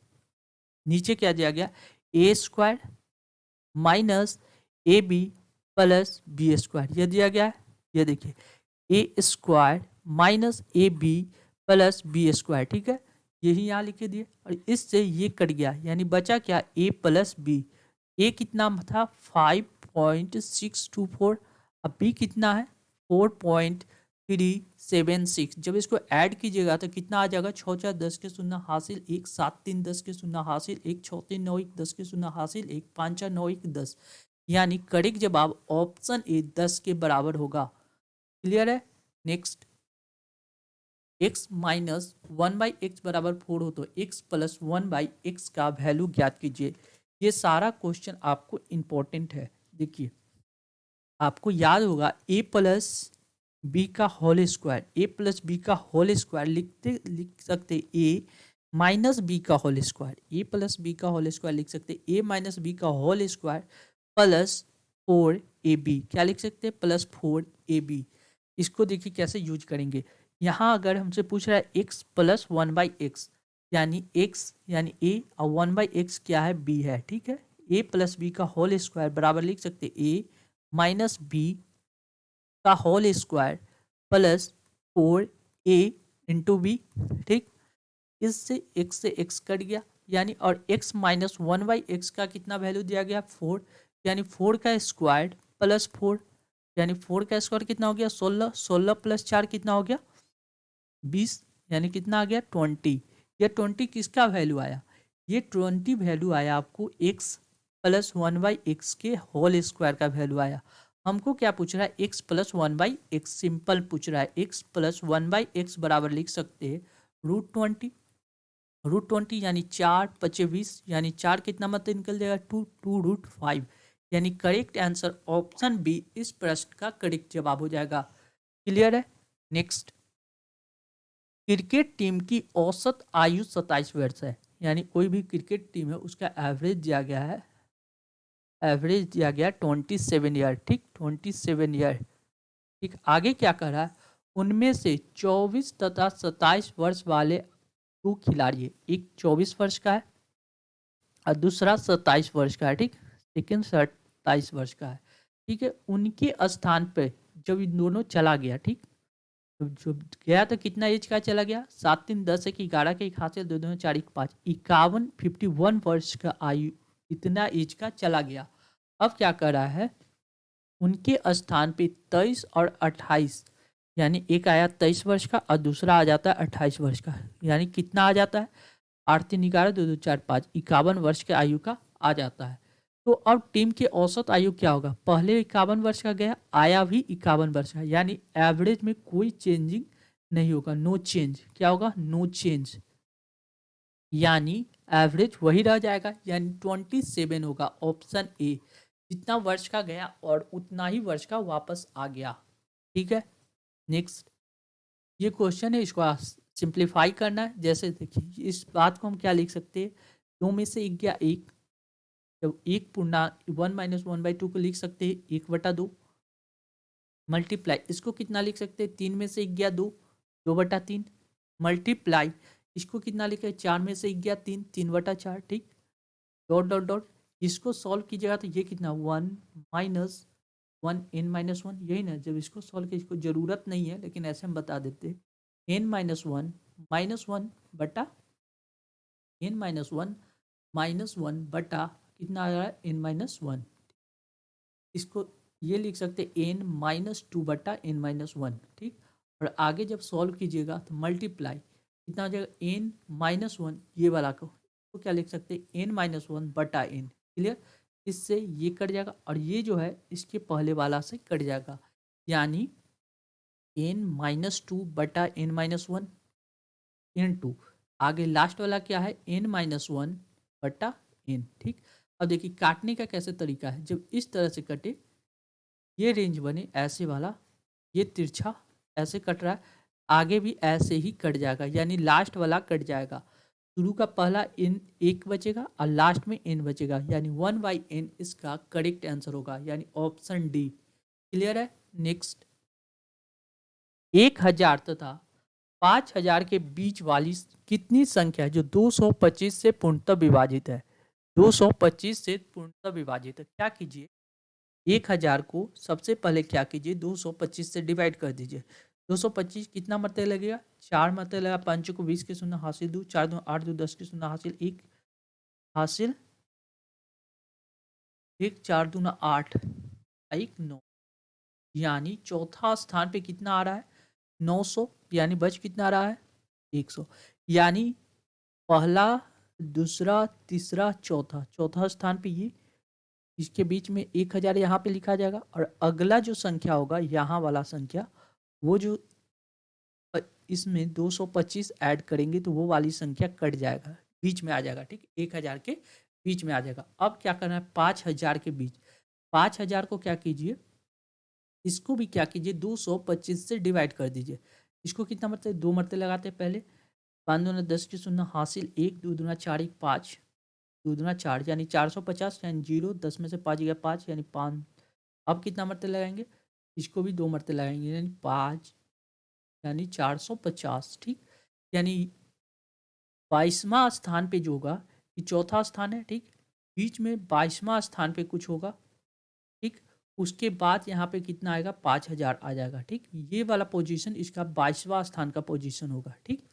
नीचे क्या दिया गया? A square minus a b plus b square, यह दिया गया है। ये देखिए a square minus a b plus b square, ठीक है, यही यहाँ लिखे दिए और इससे ये कट गया, यानी बचा क्या, ए प्लस बी। ए कितना था 5.624, अब बी कितना है 4.376। जब इसको ऐड कीजिएगा तो कितना आ जाएगा, 6×4 10 हासिल 1, 7×3 10 हासिल 1, 6×3 9 1 10 हासिल 1, 5×4 9 1 10, यानी करेक्ट जवाब ऑप्शन ए 10 के बराबर होगा। क्लियर है। नेक्स्ट, x माइनस 1/x बराबर 4 हो तो x प्लस 1/x का वैल्यू ज्ञात कीजिए। ये सारा क्वेश्चन आपको इंपॉर्टेंट है। देखिए आपको याद होगा a प्लस बी का whole square, a plus B का होल स्क्वायर लिख सकते a माइनस बी का whole square, a plus B का होल स्क्वायर लिख सकते a माइनस बी का होल स्क्वायर प्लस 4ab, क्या लिख सकते हैं, प्लस 4ab। इसको देखिए कैसे यूज करेंगे। यहाँ अगर हमसे पूछ रहा है x प्लस 1/x, यानी x यानी a और 1/x क्या है, b है, ठीक है। a प्लस बी का होल स्क्वायर बराबर लिख सकते a माइनस बी का whole square plus 4a into B, ठीक। इससे x से x कट गया, यानी और x माइनस 1/x का कितना वैल्यू दिया गया 4, यानी 4 का स्क्वायर प्लस 4, यानी 4 का स्क्वायर कितना हो गया 16, 16 प्लस 4 कितना हो गया 20, यानी कितना आ गया 20। ये 20 किसका वैल्यू आया, ये 20 वैल्यू आया आपको x प्लस 1/x के होल स्क्वायर का वैल्यू आया। हमको क्या पूछ रहा है, x प्लस 1/x, सिंपल पूछ रहा है। x प्लस 1/x बराबर लिख सकते हैं √20, √20 यानी 4×5 = 20, यानी 4 कितना मतलब निकल जाएगा 2√5, यानी करेक्ट आंसर ऑप्शन बी इस प्रश्न का करेक्ट जवाब हो जाएगा। क्लियर है। नेक्स्ट, क्रिकेट टीम की औसत आयु 27 वर्ष है, यानी कोई भी क्रिकेट टीम है उसका एवरेज दिया गया है, एवरेज दिया गया 27 ईयर, ठीक, 27 ईयर, ठीक। आगे क्या कर रहा है, उनमें से 24 तथा 27 वर्ष वाले दो खिलाड़ी है, एक 24 वर्ष का है और दूसरा 27 वर्ष का है, ठीक, सेकेंड 27 वर्ष का है, ठीक है। उनके स्थान पे जब इन दोनों चला गया, ठीक, तो जो गया तो कितना एज का चला गया, 7×3 10 1 11 के 1 हासिल 2 2 4 1 5, 51 वर्ष का आयु, इतना एज का चला गया। अब क्या कर रहा है, उनके स्थान पे 23 और 28, यानी एक आया 23 वर्ष का और दूसरा आ जाता है 28 वर्ष का, यानी कितना आ जाता है 8×3 11 2 2 4 5, 51 वर्ष के आयु का आ जाता है। तो अब टीम की औसत आयु क्या होगा, पहले 51 वर्ष का गया, आया भी 51 वर्ष का, यानी एवरेज में कोई चेंजिंग नहीं होगा, नो चेंज, क्या होगा, नो चेंज, यानी एवरेज वही रह जाएगा, यानी 27 होगा ऑप्शन ए। जितना वर्ष का गया और उतना ही वर्ष का वापस आ गया, ठीक है। नेक्स्ट, ये क्वेश्चन है, इसको सिंप्लीफाई करना है। जैसे देखिए इस बात को हम क्या लिख सकते हैं, 2 में से 1 गया 1, जब 1 पूर्णांक 1 माइनस 1/2 को लिख सकते हैं 1/2, मल्टीप्लाई इसको कितना लिख सकते हैं, 3 में से 1 गया 2, 2/3, मल्टीप्लाई इसको कितना लिखे 4 में से 1 गया 3, 3/4, ठीक, डॉट डॉट डॉट, इसको सॉल्व कीजिएगा तो ये कितना 1 माइनस 1 n-1, यही ना। जब इसको सॉल्व कीजिए, इसको जरूरत नहीं है लेकिन ऐसे हम बता देते हैं, n-1 -1 बटा n-1 -1 बटा कितना आ रहा है n-1, इसको ये लिख सकते n-2 बटा n-1, ठीक। और आगे जब सॉल्व कीजिएगा तो मल्टीप्लाई कितना हो जाएगा n-1, ये वाला को तो क्या लिख सकते n-1 बटा n, क्लियर। इससे ये कट जाएगा और ये जो है इसके पहले वाला से कट जाएगा, यानी n-2 बटा n-1 n2, आगे लास्ट वाला क्या है n-1 बटा n, ठीक। अब देखिए काटने का कैसे तरीका है, जब इस तरह से कटे ये रेंज बने ऐसे वाला, ये तिरछा ऐसे कट रहा है, आगे भी ऐसे ही कट जाएगा, यानी लास्ट वाला कट जाएगा। शुरू का पहला n 1 बचेगा और लास्ट में n बचेगा, यानी 1/n इसका करेक्ट आंसर होगा, यानी ऑप्शन डी। क्लियर है। नेक्स्ट, 1000 तथा 5000 के बीच वाली कितनी संख्या है जो 225 से पूर्णतः विभाजित है, 225 से पूर्णतः विभाजित है। क्या कीजिए, 1000 को सबसे पहले क्या कीजिए 225 से डिवाइड कर दीजिए, 225 कितना मरते लगेगा, 4 मरते लगेगा, 5 को 20 के शून्य हासिल 2, 4 2 8 2 10 के शून्य हासिल 1 हासिल 1 4 2 8 1 9, यानी चौथा स्थान पे कितना आ रहा है 900, यानी बच कितना आ रहा है 100, यानी पहला दूसरा तीसरा चौथा, चौथा स्थान पे ये, इसके बीच में 1000 यहाँ पे लिखा जाएगा, और अगला जो संख्या होगा यहाँ वाला संख्या, वो जो इसमें 225 ऐड करेंगे तो वो वाली संख्या कट जाएगा, बीच में आ जाएगा, ठीक, 1000 के बीच में आ जाएगा। अब क्या करना है 5000 के बीच, 5000 को क्या कीजिए, इसको भी क्या कीजिए 225 से डिवाइड कर दीजिए। इसको कितना मरते, 2 मरते लगाते हैं पहले, 5 दूना 10 की शून्य हासिल 1, 2 दूना 4 1 5, 2 दूना 4 यानी 450, यानी 0 10 में से 5 गया 5 यानी 5। अब कितना मरते लगाएंगे, इसको भी 2 मरते लगाएंगे यानी 5 यानी 450, ठीक, यानी 22वां स्थान पे जो होगा ये चौथा स्थान है, ठीक, बीच में 22वां स्थान पे कुछ होगा, ठीक, उसके बाद यहाँ पे कितना आएगा 5000 आ जाएगा, ठीक, ये वाला पोजीशन इसका 22वां स्थान का पोजीशन होगा, ठीक,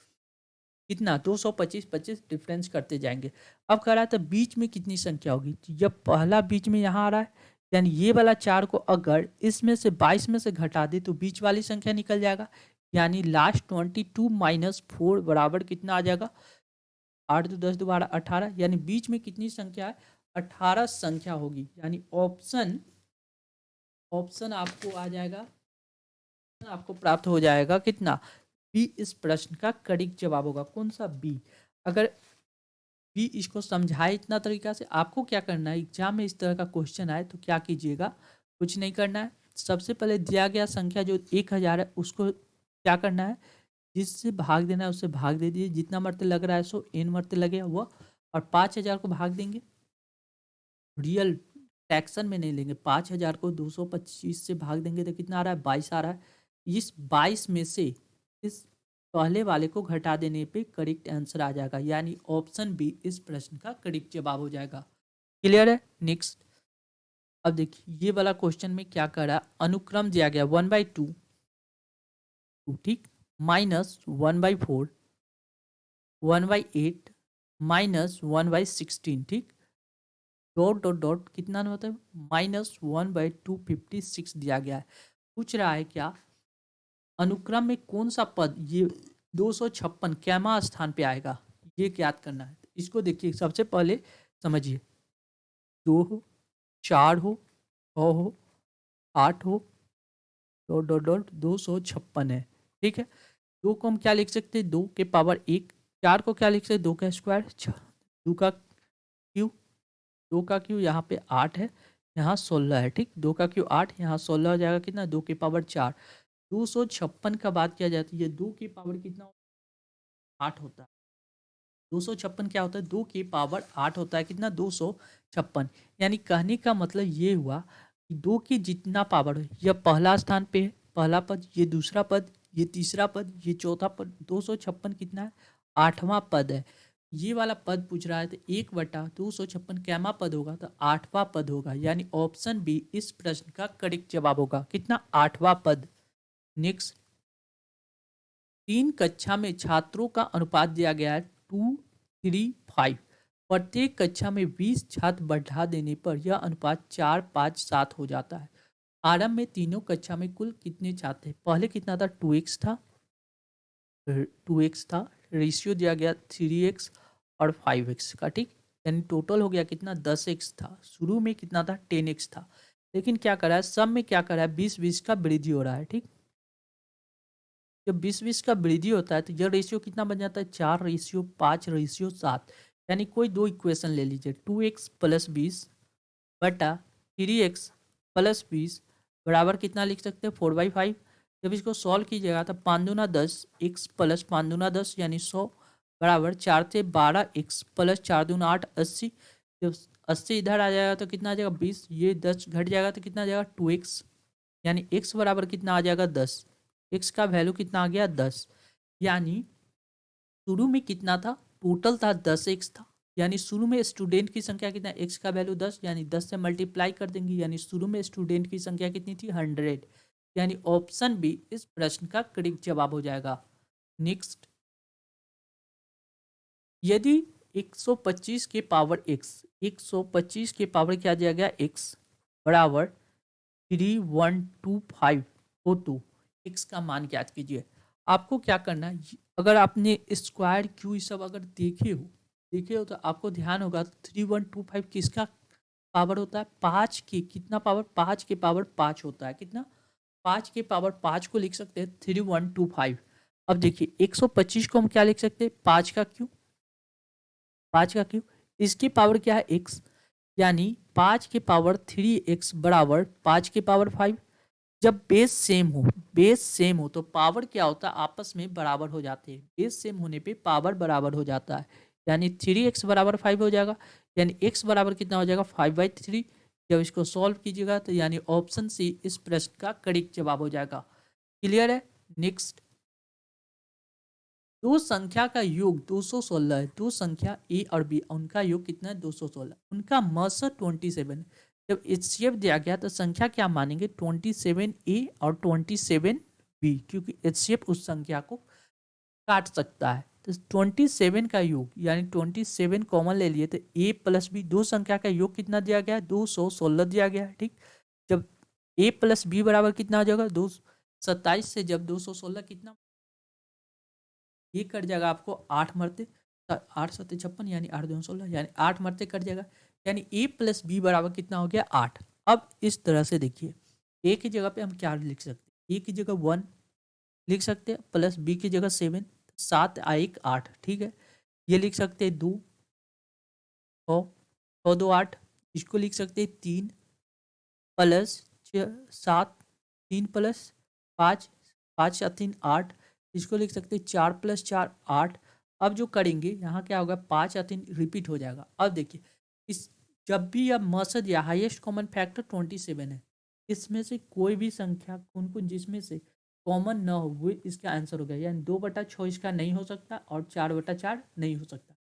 कितना 225 25 डिफरेंस करते जाएंगे। अब कह रहा है तो बीच में कितनी संख्या होगी, तो जब पहला बीच में यहाँ आ रहा है, यानी ये वाला 4 को अगर इसमें से 22 में से घटा दे तो बीच वाली संख्या निकल जाएगा, यानी लास्ट 22 माइनस 4 बराबर कितना आ जाएगा 8 2 10 दोबारा 18, यानी बीच में कितनी संख्या है 18 संख्या होगी, यानी ऑप्शन ऑप्शन आपको आ जाएगा, आपको प्राप्त हो जाएगा कितना बी, इस प्रश्न का करेक्ट जवाब होगा कौन सा बी। अगर बी इसको समझाए इतना तरीका से, आपको क्या करना है एग्जाम में इस तरह का क्वेश्चन आए तो क्या कीजिएगा, कुछ नहीं करना है, सबसे पहले दिया गया संख्या जो 1000 है उसको क्या करना है, जिससे भाग देना है उससे भाग दे दीजिए, जितना मरते लग रहा है सो एन मरते लगे वो, और 5000 को भाग देंगे, रियल टैक्सन में नहीं लेंगे, 5000 को 225 से भाग देंगे तो कितना आ रहा है 22 आ रहा है, इस 22 में से इस पहले वाले को घटा देने पे करेक्ट आंसर आ जाएगा, यानी ऑप्शन बी इस प्रश्न का करेक्ट जवाब हो जाएगा। क्लियर है, नेक्स्ट। अब देखिए ये वाला क्वेश्चन में क्या कर रहा है, अनुक्रम दिया गया 1/2, ठीक, -1/4, 1/8 -1/16, ठीक, डॉट डॉट डॉट कितना होता है -1/256 दिया गया है। पूछ रहा है क्या अनुक्रम में कौन सा पद ये 256 कैमा स्थान पे आएगा, ये याद करना है। इसको देखिए सबसे पहले समझिए, 2 हो 4 हो 6 हो 8 हो डॉट डॉट डॉट 256 है, ठीक है। 2 को हम क्या लिख सकते हैं 2 के पावर 1, 4 को क्या लिख सकते हैं 2 का स्क्वायर, 2 का क्यू, 2 का क्यू यहाँ पे 8 है, यहाँ 16 है, ठीक, 2 का क्यू 8 यहाँ 16 हो जाएगा कितना 2 की पावर 4। 256 का बात किया जाती है 2 की पावर कितना 8 होता है, 256 क्या होता है 2 की पावर 8 होता है कितना 256, यानी कहने का मतलब ये हुआ कि 2 की जितना पावर है, यह पहला स्थान पे है, पहला पद, ये दूसरा पद, ये तीसरा पद, ये चौथा पद, 256 कितना है 8वां पद है। ये वाला पद पूछ रहा है तो 1/256 कैमा पद होगा तो 8वां पद होगा, यानी ऑप्शन बी इस प्रश्न का करेक्ट जवाब होगा, कितना 8वां पद। नेक्स्ट, 3 कक्षा में छात्रों का अनुपात दिया गया है 2:3:5, प्रत्येक कक्षा में 20 छात्र बढ़ा देने पर यह अनुपात 4:5:7 हो जाता है। आरंभ में तीनों कक्षा में कुल कितने छात्र थे, पहले कितना था 2x था, 2x था, रेशियो दिया गया 3x और 5x का, ठीक, यानी टोटल हो गया कितना 10x था, शुरू में कितना था 10x था, लेकिन क्या करा है सब में क्या करा है 20-20 का वृद्धि हो रहा है, ठीक, जब 20-20 का वृद्धि होता है तो यह रेशियो कितना बन जाता है 4:5:7, यानी कोई दो इक्वेशन ले लीजिए 2x + 20 बटा 3x + 20 बराबर कितना लिख सकते हैं 4/5। जब इसको सॉल्व कीजिएगा तो 5 दूना 10 x + 5 दूना 10 यानी 100 बराबर 4 से 12 x + 4 दूना 8 80। जब 80 इधर आ जाएगा तो कितना आ जाएगा 20, ये 10 घट जाएगा तो कितना आ जाएगा 2x, यानी x बराबर कितना आ जाएगा 10, x का वैल्यू कितना आ गया 10, यानी शुरू में कितना था टोटल था 10x था, यानी शुरू में स्टूडेंट की संख्या कितना x का वैल्यू 10, यानी 10 से मल्टीप्लाई कर देंगे, यानी शुरू में स्टूडेंट की संख्या कितनी थी 100, यानी ऑप्शन बी इस प्रश्न का करेक्ट जवाब हो जाएगा। नेक्स्ट, यदि 125 के पावर x, 125 के पावर क्या दिया गया x बराबर 3125 हो तो x का मान ज्ञात कीजिए। आपको क्या करना है, अगर आपने स्क्वायर क्यू सब अगर देखे हो तो आपको ध्यान होगा 3125 किसका पावर होता है, 5 की, कितना पावर, 5 के पावर 5 होता है, कितना, 5 के पावर 5 को लिख सकते हैं 3125। अब देखिए 125 को हम क्या लिख सकते हैं, 5 का क्यू, 5 का क्यू, इसकी पावर क्या है x, यानी 5 के पावर 3x बराबर 5 के पावर 5। जब बेस सेम हो तो पावर क्या होता है, आपस में बराबर हो जाते हैं, बेस सेम होने पे पावर बराबर हो जाता है, यानी 3x बराबर 5 हो जाएगा, यानी x बराबर कितना हो जाएगा 5/3। जब इसको सॉल्व कीजिएगा तो यानी ऑप्शन सी इस प्रश्न का करेक्ट जवाब हो जाएगा। क्लियर है। नेक्स्ट, दो संख्या का योग 216 है, दो संख्या ए और बी, उनका योग कितना है 216, उनका मस 27। जब एचसीएफ दिया गया तो संख्या क्या मानेंगे 27A और 27B, क्योंकि एचसीएफ उस संख्या को काट सकता है। तो 27 का योग यानी 27 कॉमन ले लिए तो a प्लस बी, दो संख्या का योग कितना दिया गया है 216 दिया गया है, ठीक। जब a प्लस बी बराबर कितना हो जाएगा 227 से जब 216 कितना, ये कट जाएगा आपको 8 मरते, 8 7 56 यानी 8 2 16 यानी 8 मरते कट जाएगा, यानी a प्लस बी बराबर कितना हो गया 8। अब इस तरह से देखिए a की जगह पे हम क्या लिख सकते हैं, a की जगह 1 लिख सकते हैं प्लस बी की जगह 7, 7 1 8, ठीक है। ये लिख सकते हैं 2 छः, 6 2 8, इसको लिख सकते हैं 3 प्लस 7, 3 प्लस 5, 5 7 3 8, इसको लिख सकते हैं 4 प्लस 4 8। अब जो करेंगे यहाँ क्या होगा 5 या 3 रिपीट हो जाएगा। अब देखिए इस, जब भी अब मसद या हाईएस्ट कॉमन फैक्टर 27 है, इसमें से कोई भी संख्या कौन जिसमें से कॉमन ना हो वो इसका आंसर हो गया, यानी 2/6 इसका नहीं हो सकता और 4/4 नहीं हो सकता।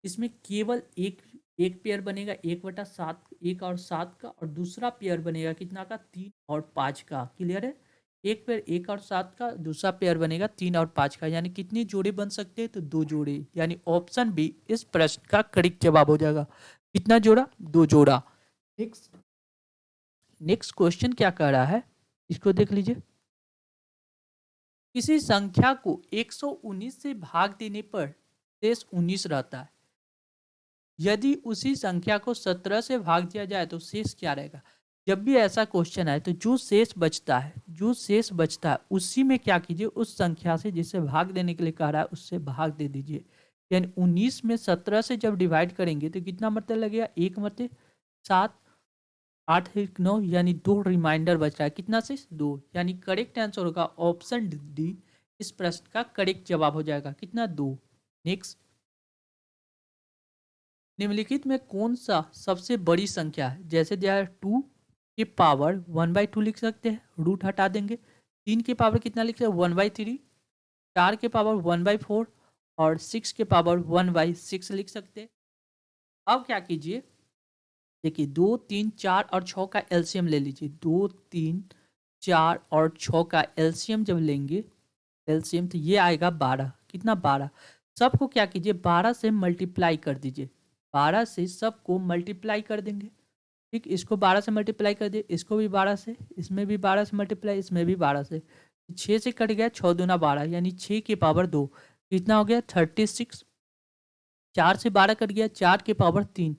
इसमें केवल एक एक पेयर बनेगा 1/7, 1 और 7 का, और दूसरा पेयर बनेगा कितना का 3 और 5 का। क्लियर है। एक पेयर 1 और 7 का, दूसरा पेयर बनेगा 3 और 5 का, यानी कितने जोड़े बन सकते हैं तो 2 जोड़े, यानी ऑप्शन बी इस प्रश्न का करेक्ट जवाब हो जाएगा। कितना जोड़ा 2 जोड़ा। नेक्स्ट, नेक्स्ट क्वेश्चन क्या कह रहा है इसको देख लीजिए। किसी संख्या को 119 से भाग देने पर शेष 19 रहता है, यदि उसी संख्या को 17 से भाग दिया जाए तो शेष क्या रहेगा। जब भी ऐसा क्वेश्चन आए तो जो शेष बचता है उसी में क्या कीजिए, उस संख्या से जिसे भाग देने के लिए कह रहा है उससे भाग दे दीजिए। यानी 19 में 17 से जब डिवाइड करेंगे तो कितना मरते लगेगा, 1 मरते 7 8 1 9, यानी 2 रिमाइंडर बच रहा है, कितना से 2, यानी करेक्ट आंसर होगा ऑप्शन डी इस प्रश्न का करेक्ट जवाब हो जाएगा, कितना 2। नेक्स्ट, निम्नलिखित में कौन सा सबसे बड़ी संख्या है, जैसे दिया है 2 की पावर 1/2 लिख सकते हैं, रूट हटा देंगे। 3 की पावर कितना लिख सकते हैं 1/3, 4 के पावर 1/4 और 6 के पावर 1/6 लिख सकते हैं। अब क्या कीजिए, देखिए 2 3 4 और 6 का एलसीएम ले लीजिए, 2 3 4 और 6 का एलसीएम जब लेंगे, एलसीएम तो ये आएगा 12, कितना 12। सबको क्या कीजिए 12 से मल्टीप्लाई कर दीजिए, 12 से सबको मल्टीप्लाई कर देंगे, ठीक। इसको 12 से मल्टीप्लाई कर दिए, इसको भी 12 से, इसमें भी 12 से मल्टीप्लाई, इसमें भी 12 से, 6 से कट गया 6 दूना 12, यानी 6 की पावर 2, कितना हो गया 36। 4 से 12 कट गया, 4 की पावर 3,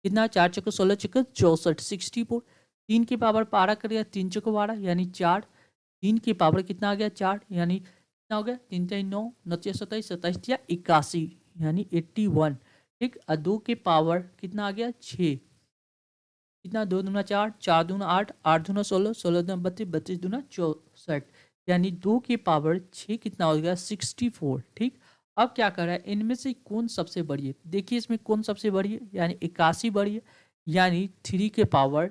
कितना 4 चक्कर 16 चक्कर 64 64। 3 की पावर 12 कट गया, 3 चक्कर 12 यानी 4, 3 की पावर कितना आ गया 4, यानी कितना हो गया 3 3 9 9 27 27 या 81, यानी 81, ठीक। और 2 की पावर कितना आ गया 6, कितना 2 दूना 4, 4 दूना 8, 8 दूना 16, 16 दूना 32, 32 दूना 64, यानी 2 की पावर 6 कितना हो गया 64, ठीक। अब क्या कर रहा है, इनमें से कौन सबसे बड़ी है, देखिए इसमें कौन सबसे बड़ी है, यानी 81 बड़ी है, यानी 3 के पावर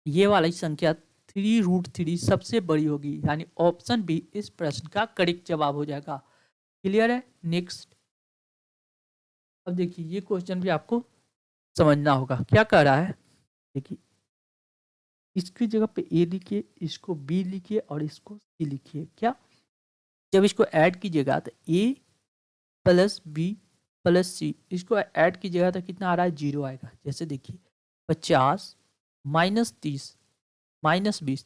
ये वाली संख्या 3√3 सबसे बड़ी होगी, यानी ऑप्शन बी इस प्रश्न का करेक्ट जवाब हो जाएगा। क्लियर है। नेक्स्ट, अब देखिए ये क्वेश्चन भी आपको समझना होगा, क्या कह रहा है देखिए, इसकी जगह पे ए लिखिए, इसको बी लिखिए और इसको सी लिखिए। क्या? जब इसको ऐड कीजिएगा तो ए प्लस बी प्लस सी, इसको ऐड कीजिएगा तो कितना आ रहा है? 0 आएगा। जैसे देखिए 50 माइनस 30 माइनस 20,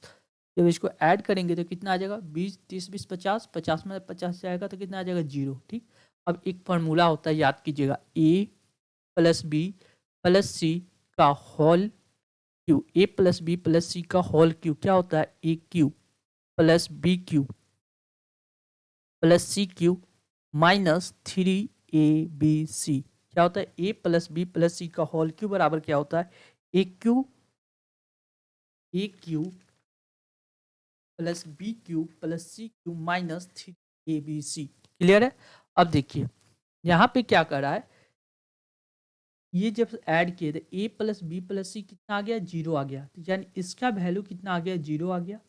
जब इसको ऐड करेंगे तो कितना आ जाएगा? 20 30 20 50, 50 में 50 जाएगा तो कितना आ जाएगा? 0। ठीक। अब एक फॉर्मूला होता है, याद कीजिएगा, a plus b plus c का whole cube. A plus b plus c का होल क्यू क्या होता है? A cube plus b cube plus c cube minus 3ab क्या होता है? A plus b plus c का होल क्यू बराबर क्या होता है? A cube plus b cube plus c cube minus 3abc। Clear है? अब देखिए यहाँ पे क्या कर रहा है, ये जब ऐड किए थे ए प्लस बी प्लस सी कितना आ गया? 0 आ गया। तो यानी इसका वैल्यू कितना आ गया? 0 आ गया।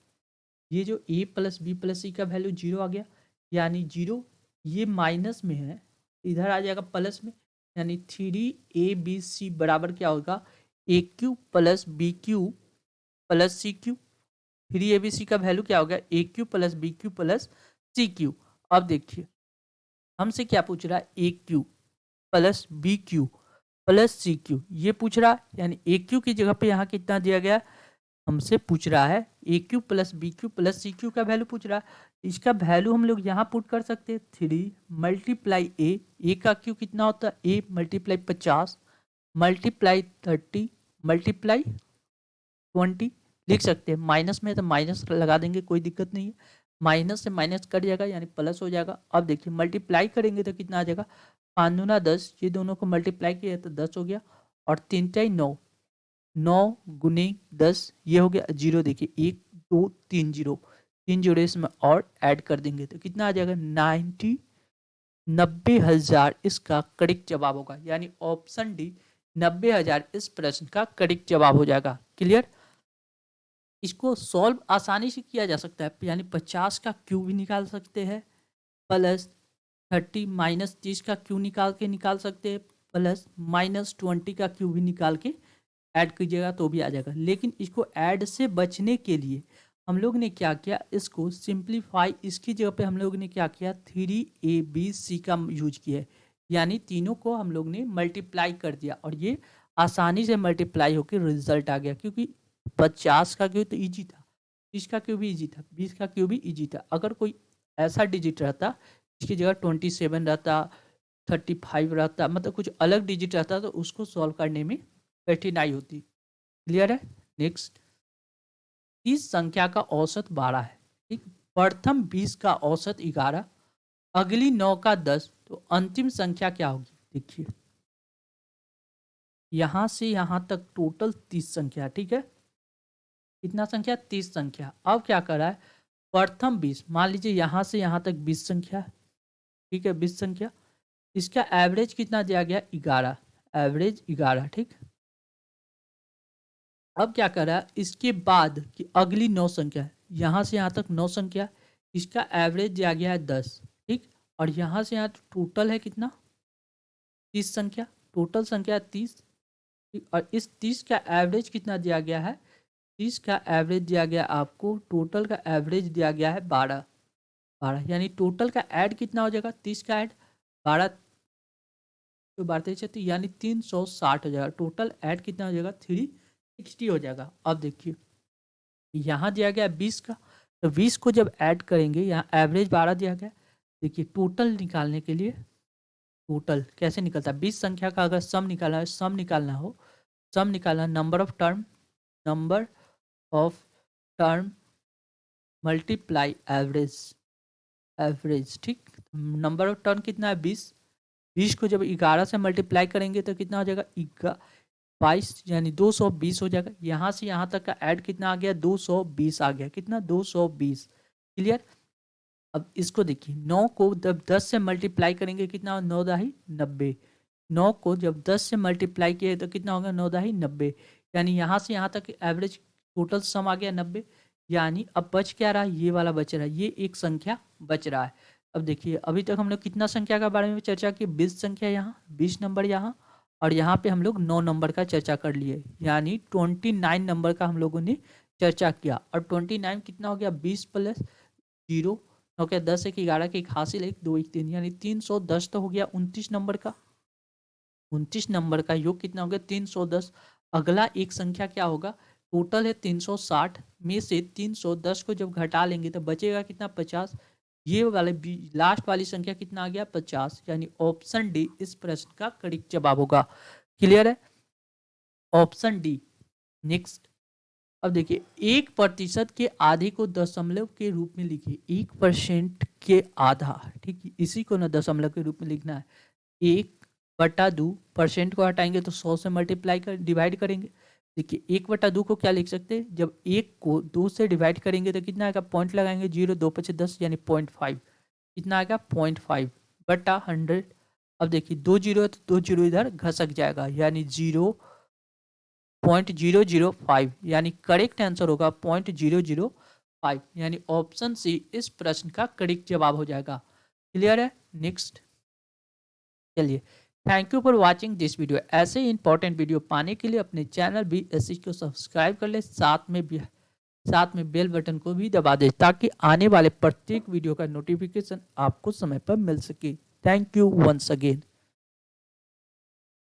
ये जो ए प्लस बी प्लस सी का वैल्यू 0 आ गया, यानी 0 ये माइनस में है, इधर आ जाएगा प्लस में, यानी 3abc बराबर क्या होगा? A cube plus b cube plus c cube. 3abc का वैल्यू क्या होगा? A cube plus b cube plus c cube. अब देखिए हमसे क्या पूछ रहा है? A cube plus b cube plus c cube ये पूछ रहा है, यानी ए क्यू की जगह पे यहाँ कितना दिया गया? हमसे पूछ रहा है a cube plus b cube plus c cube का वैल्यू पूछ रहा है। इसका वैल्यू हम लोग यहाँ पुट कर सकते हैं, 3 मल्टीप्लाई ए का क्यू कितना होता है? ए मल्टीप्लाई 50 मल्टीप्लाई 30 मल्टीप्लाई 20 लिख सकते हैं। माइनस में तो माइनस लगा देंगे, कोई दिक्कत नहीं है, माइनस से माइनस कट जाएगा यानी प्लस हो जाएगा। अब देखिए मल्टीप्लाई करेंगे तो कितना आ जाएगा? 5 दूना 10, ये दोनों को मल्टीप्लाई किया तो 10 हो गया, और 3 टाई 9, 9 गुने 10 ये हो गया 0। देखिए 1 2 3 0, 3 जोड़े इसमें और ऐड कर देंगे तो कितना आ जाएगा? 90,000 इसका करेक्ट जवाब होगा, यानी ऑप्शन डी 90,000 इस प्रश्न का करेक्ट जवाब हो जाएगा। क्लियर? इसको सॉल्व आसानी से किया जा सकता है, यानी 50 का क्यू भी निकाल सकते हैं, प्लस 30 माइनस 30 का क्यू निकाल सकते हैं, प्लस माइनस 20 का क्यू भी निकाल के ऐड कीजिएगा तो भी आ जाएगा। लेकिन इसको ऐड से बचने के लिए हम लोग ने क्या किया? इसको सिंप्लीफाई, इसकी जगह पे हम लोग ने क्या किया? 3abc का यूज किया है, यानी तीनों को हम लोग ने मल्टीप्लाई कर दिया और ये आसानी से मल्टीप्लाई होकर रिजल्ट आ गया, क्योंकि 50 का क्यू तो ईजी था, 30 का क्यू भी ईजी था, 20 का क्यू भी ईजी था। अगर कोई ऐसा डिजिट रहता इसकी जगह 27 रहता, 35 रहता, मतलब कुछ अलग डिजिट रहता, तो उसको सॉल्व करने में कठिनाई होती। क्लियर है? नेक्स्ट, 30 संख्या का औसत 12 है, ठीक। प्रथम 20 का औसत 11, अगली 9 का 10, तो अंतिम संख्या क्या होगी? देखिए यहां से यहां तक टोटल 30 संख्या, ठीक है। कितना संख्या? 30 संख्या। अब क्या कर रहा है? प्रथम 20, मान लीजिए यहां से यहां तक 20 संख्या, ठीक है, 20 संख्या, इसका एवरेज कितना दिया गया? 11, एवरेज 11, ठीक। अब क्या कर रहा है? इसके बाद कि अगली 9 संख्या, यहाँ से यहाँ तक 9 संख्या, इसका एवरेज दिया गया है 10, ठीक। और यहाँ से यहाँ टोटल है कितना? 30 संख्या, टोटल संख्या 30, ठीक। और इस 30 का एवरेज कितना दिया गया है? 30 का एवरेज दिया गया आपको, टोटल का एवरेज दिया गया है 12, 12, यानी टोटल का ऐड कितना हो जाएगा? 30 का ऐड 12 तो 12 यानी 360 हो जाएगा। टोटल ऐड कितना हो जाएगा? 360 हो जाएगा। अब देखिए यहाँ दिया गया 20 का, तो 20 को जब ऐड करेंगे, यहाँ एवरेज 12 दिया गया। देखिए टोटल निकालने के लिए, टोटल कैसे निकलता है? 20 संख्या का अगर सम निकालना है, सम निकालना, number of term, number of term multiply average, average, ठीक। नंबर ऑफ टर्म कितना है? 20, 20 को जब 11 से मल्टीप्लाई करेंगे तो कितना हो जाएगा? 22, यानी 220 हो जाएगा। यहाँ से यहाँ तक का ऐड कितना आ गया? 220 आ गया। कितना? 220। क्लियर? अब इसको देखिए, 9 को जब 10 से मल्टीप्लाई करेंगे कितना? 9 दाही 90। 9 को जब 10 से मल्टीप्लाई किए तो कितना होगा? 9 दाही 90, यानी यहाँ से यहाँ तक एवरेज टोटल सम आ गया 90। यानी अब बच क्या रहा? ये वाला बच रहा है, ये एक संख्या बच रहा है। अब देखिए अभी तक हम लोग कितना संख्या का बारे में चर्चा की? 20 संख्या यहाँ, 20 नंबर यहाँ, और यहाँ पे हम लोग 9 नंबर का चर्चा कर लिए, यानी 29 नंबर का हम लोगों ने चर्चा किया। और 29 कितना हो गया, 20 प्लस 0 हो गया 10, 1 11 के 1 हासिल 1 2 1 3 यानी 310 तो हो गया 29 नंबर का। 29 नंबर का योग कितना हो गया, 310। अगला एक संख्या क्या होगा, टोटल है 360 में से 310 को जब घटा लेंगे तो बचेगा कितना, 50। ये वाले लास्ट वाली संख्या कितना आ गया, 50, यानी ऑप्शन डी इस प्रश्न का करेक्ट जवाब होगा। क्लियर है, ऑप्शन डी। नेक्स्ट, अब देखिए 1% के आधे को दशमलव के रूप में लिखिए। 1% के आधा, ठीक है, इसी को ना दशमलव के रूप में लिखना है। 1/2 परसेंट को हटाएंगे तो 100 से मल्टीप्लाई कर डिवाइड करेंगे। देखिए 1/2 को क्या लिख सकते हैं, जब 1 को 2 से डिवाइड करेंगे तो कितना आएगा, पॉइंट लगाएंगे, 0 2 5 10 यानी 0.5, कितना आएगा 0.5 बटा 100। अब देखिए 2 जीरो है तो 2 जीरो इधर घसक जाएगा, यानी 0.005, यानी करेक्ट आंसर होगा 0.005, यानी ऑप्शन सी इस प्रश्न का करेक्ट जवाब हो जाएगा। क्लियर है। नेक्स्ट, चलिए, thank you for watching this video. ऐसे ही इंपॉर्टेंट वीडियो पाने के लिए अपने चैनल BSc को सब्सक्राइब कर ले, साथ में बेल बटन को भी दबा दे ताकि आने वाले प्रत्येक वीडियो का नोटिफिकेशन आपको समय पर मिल सके। Thank you once again.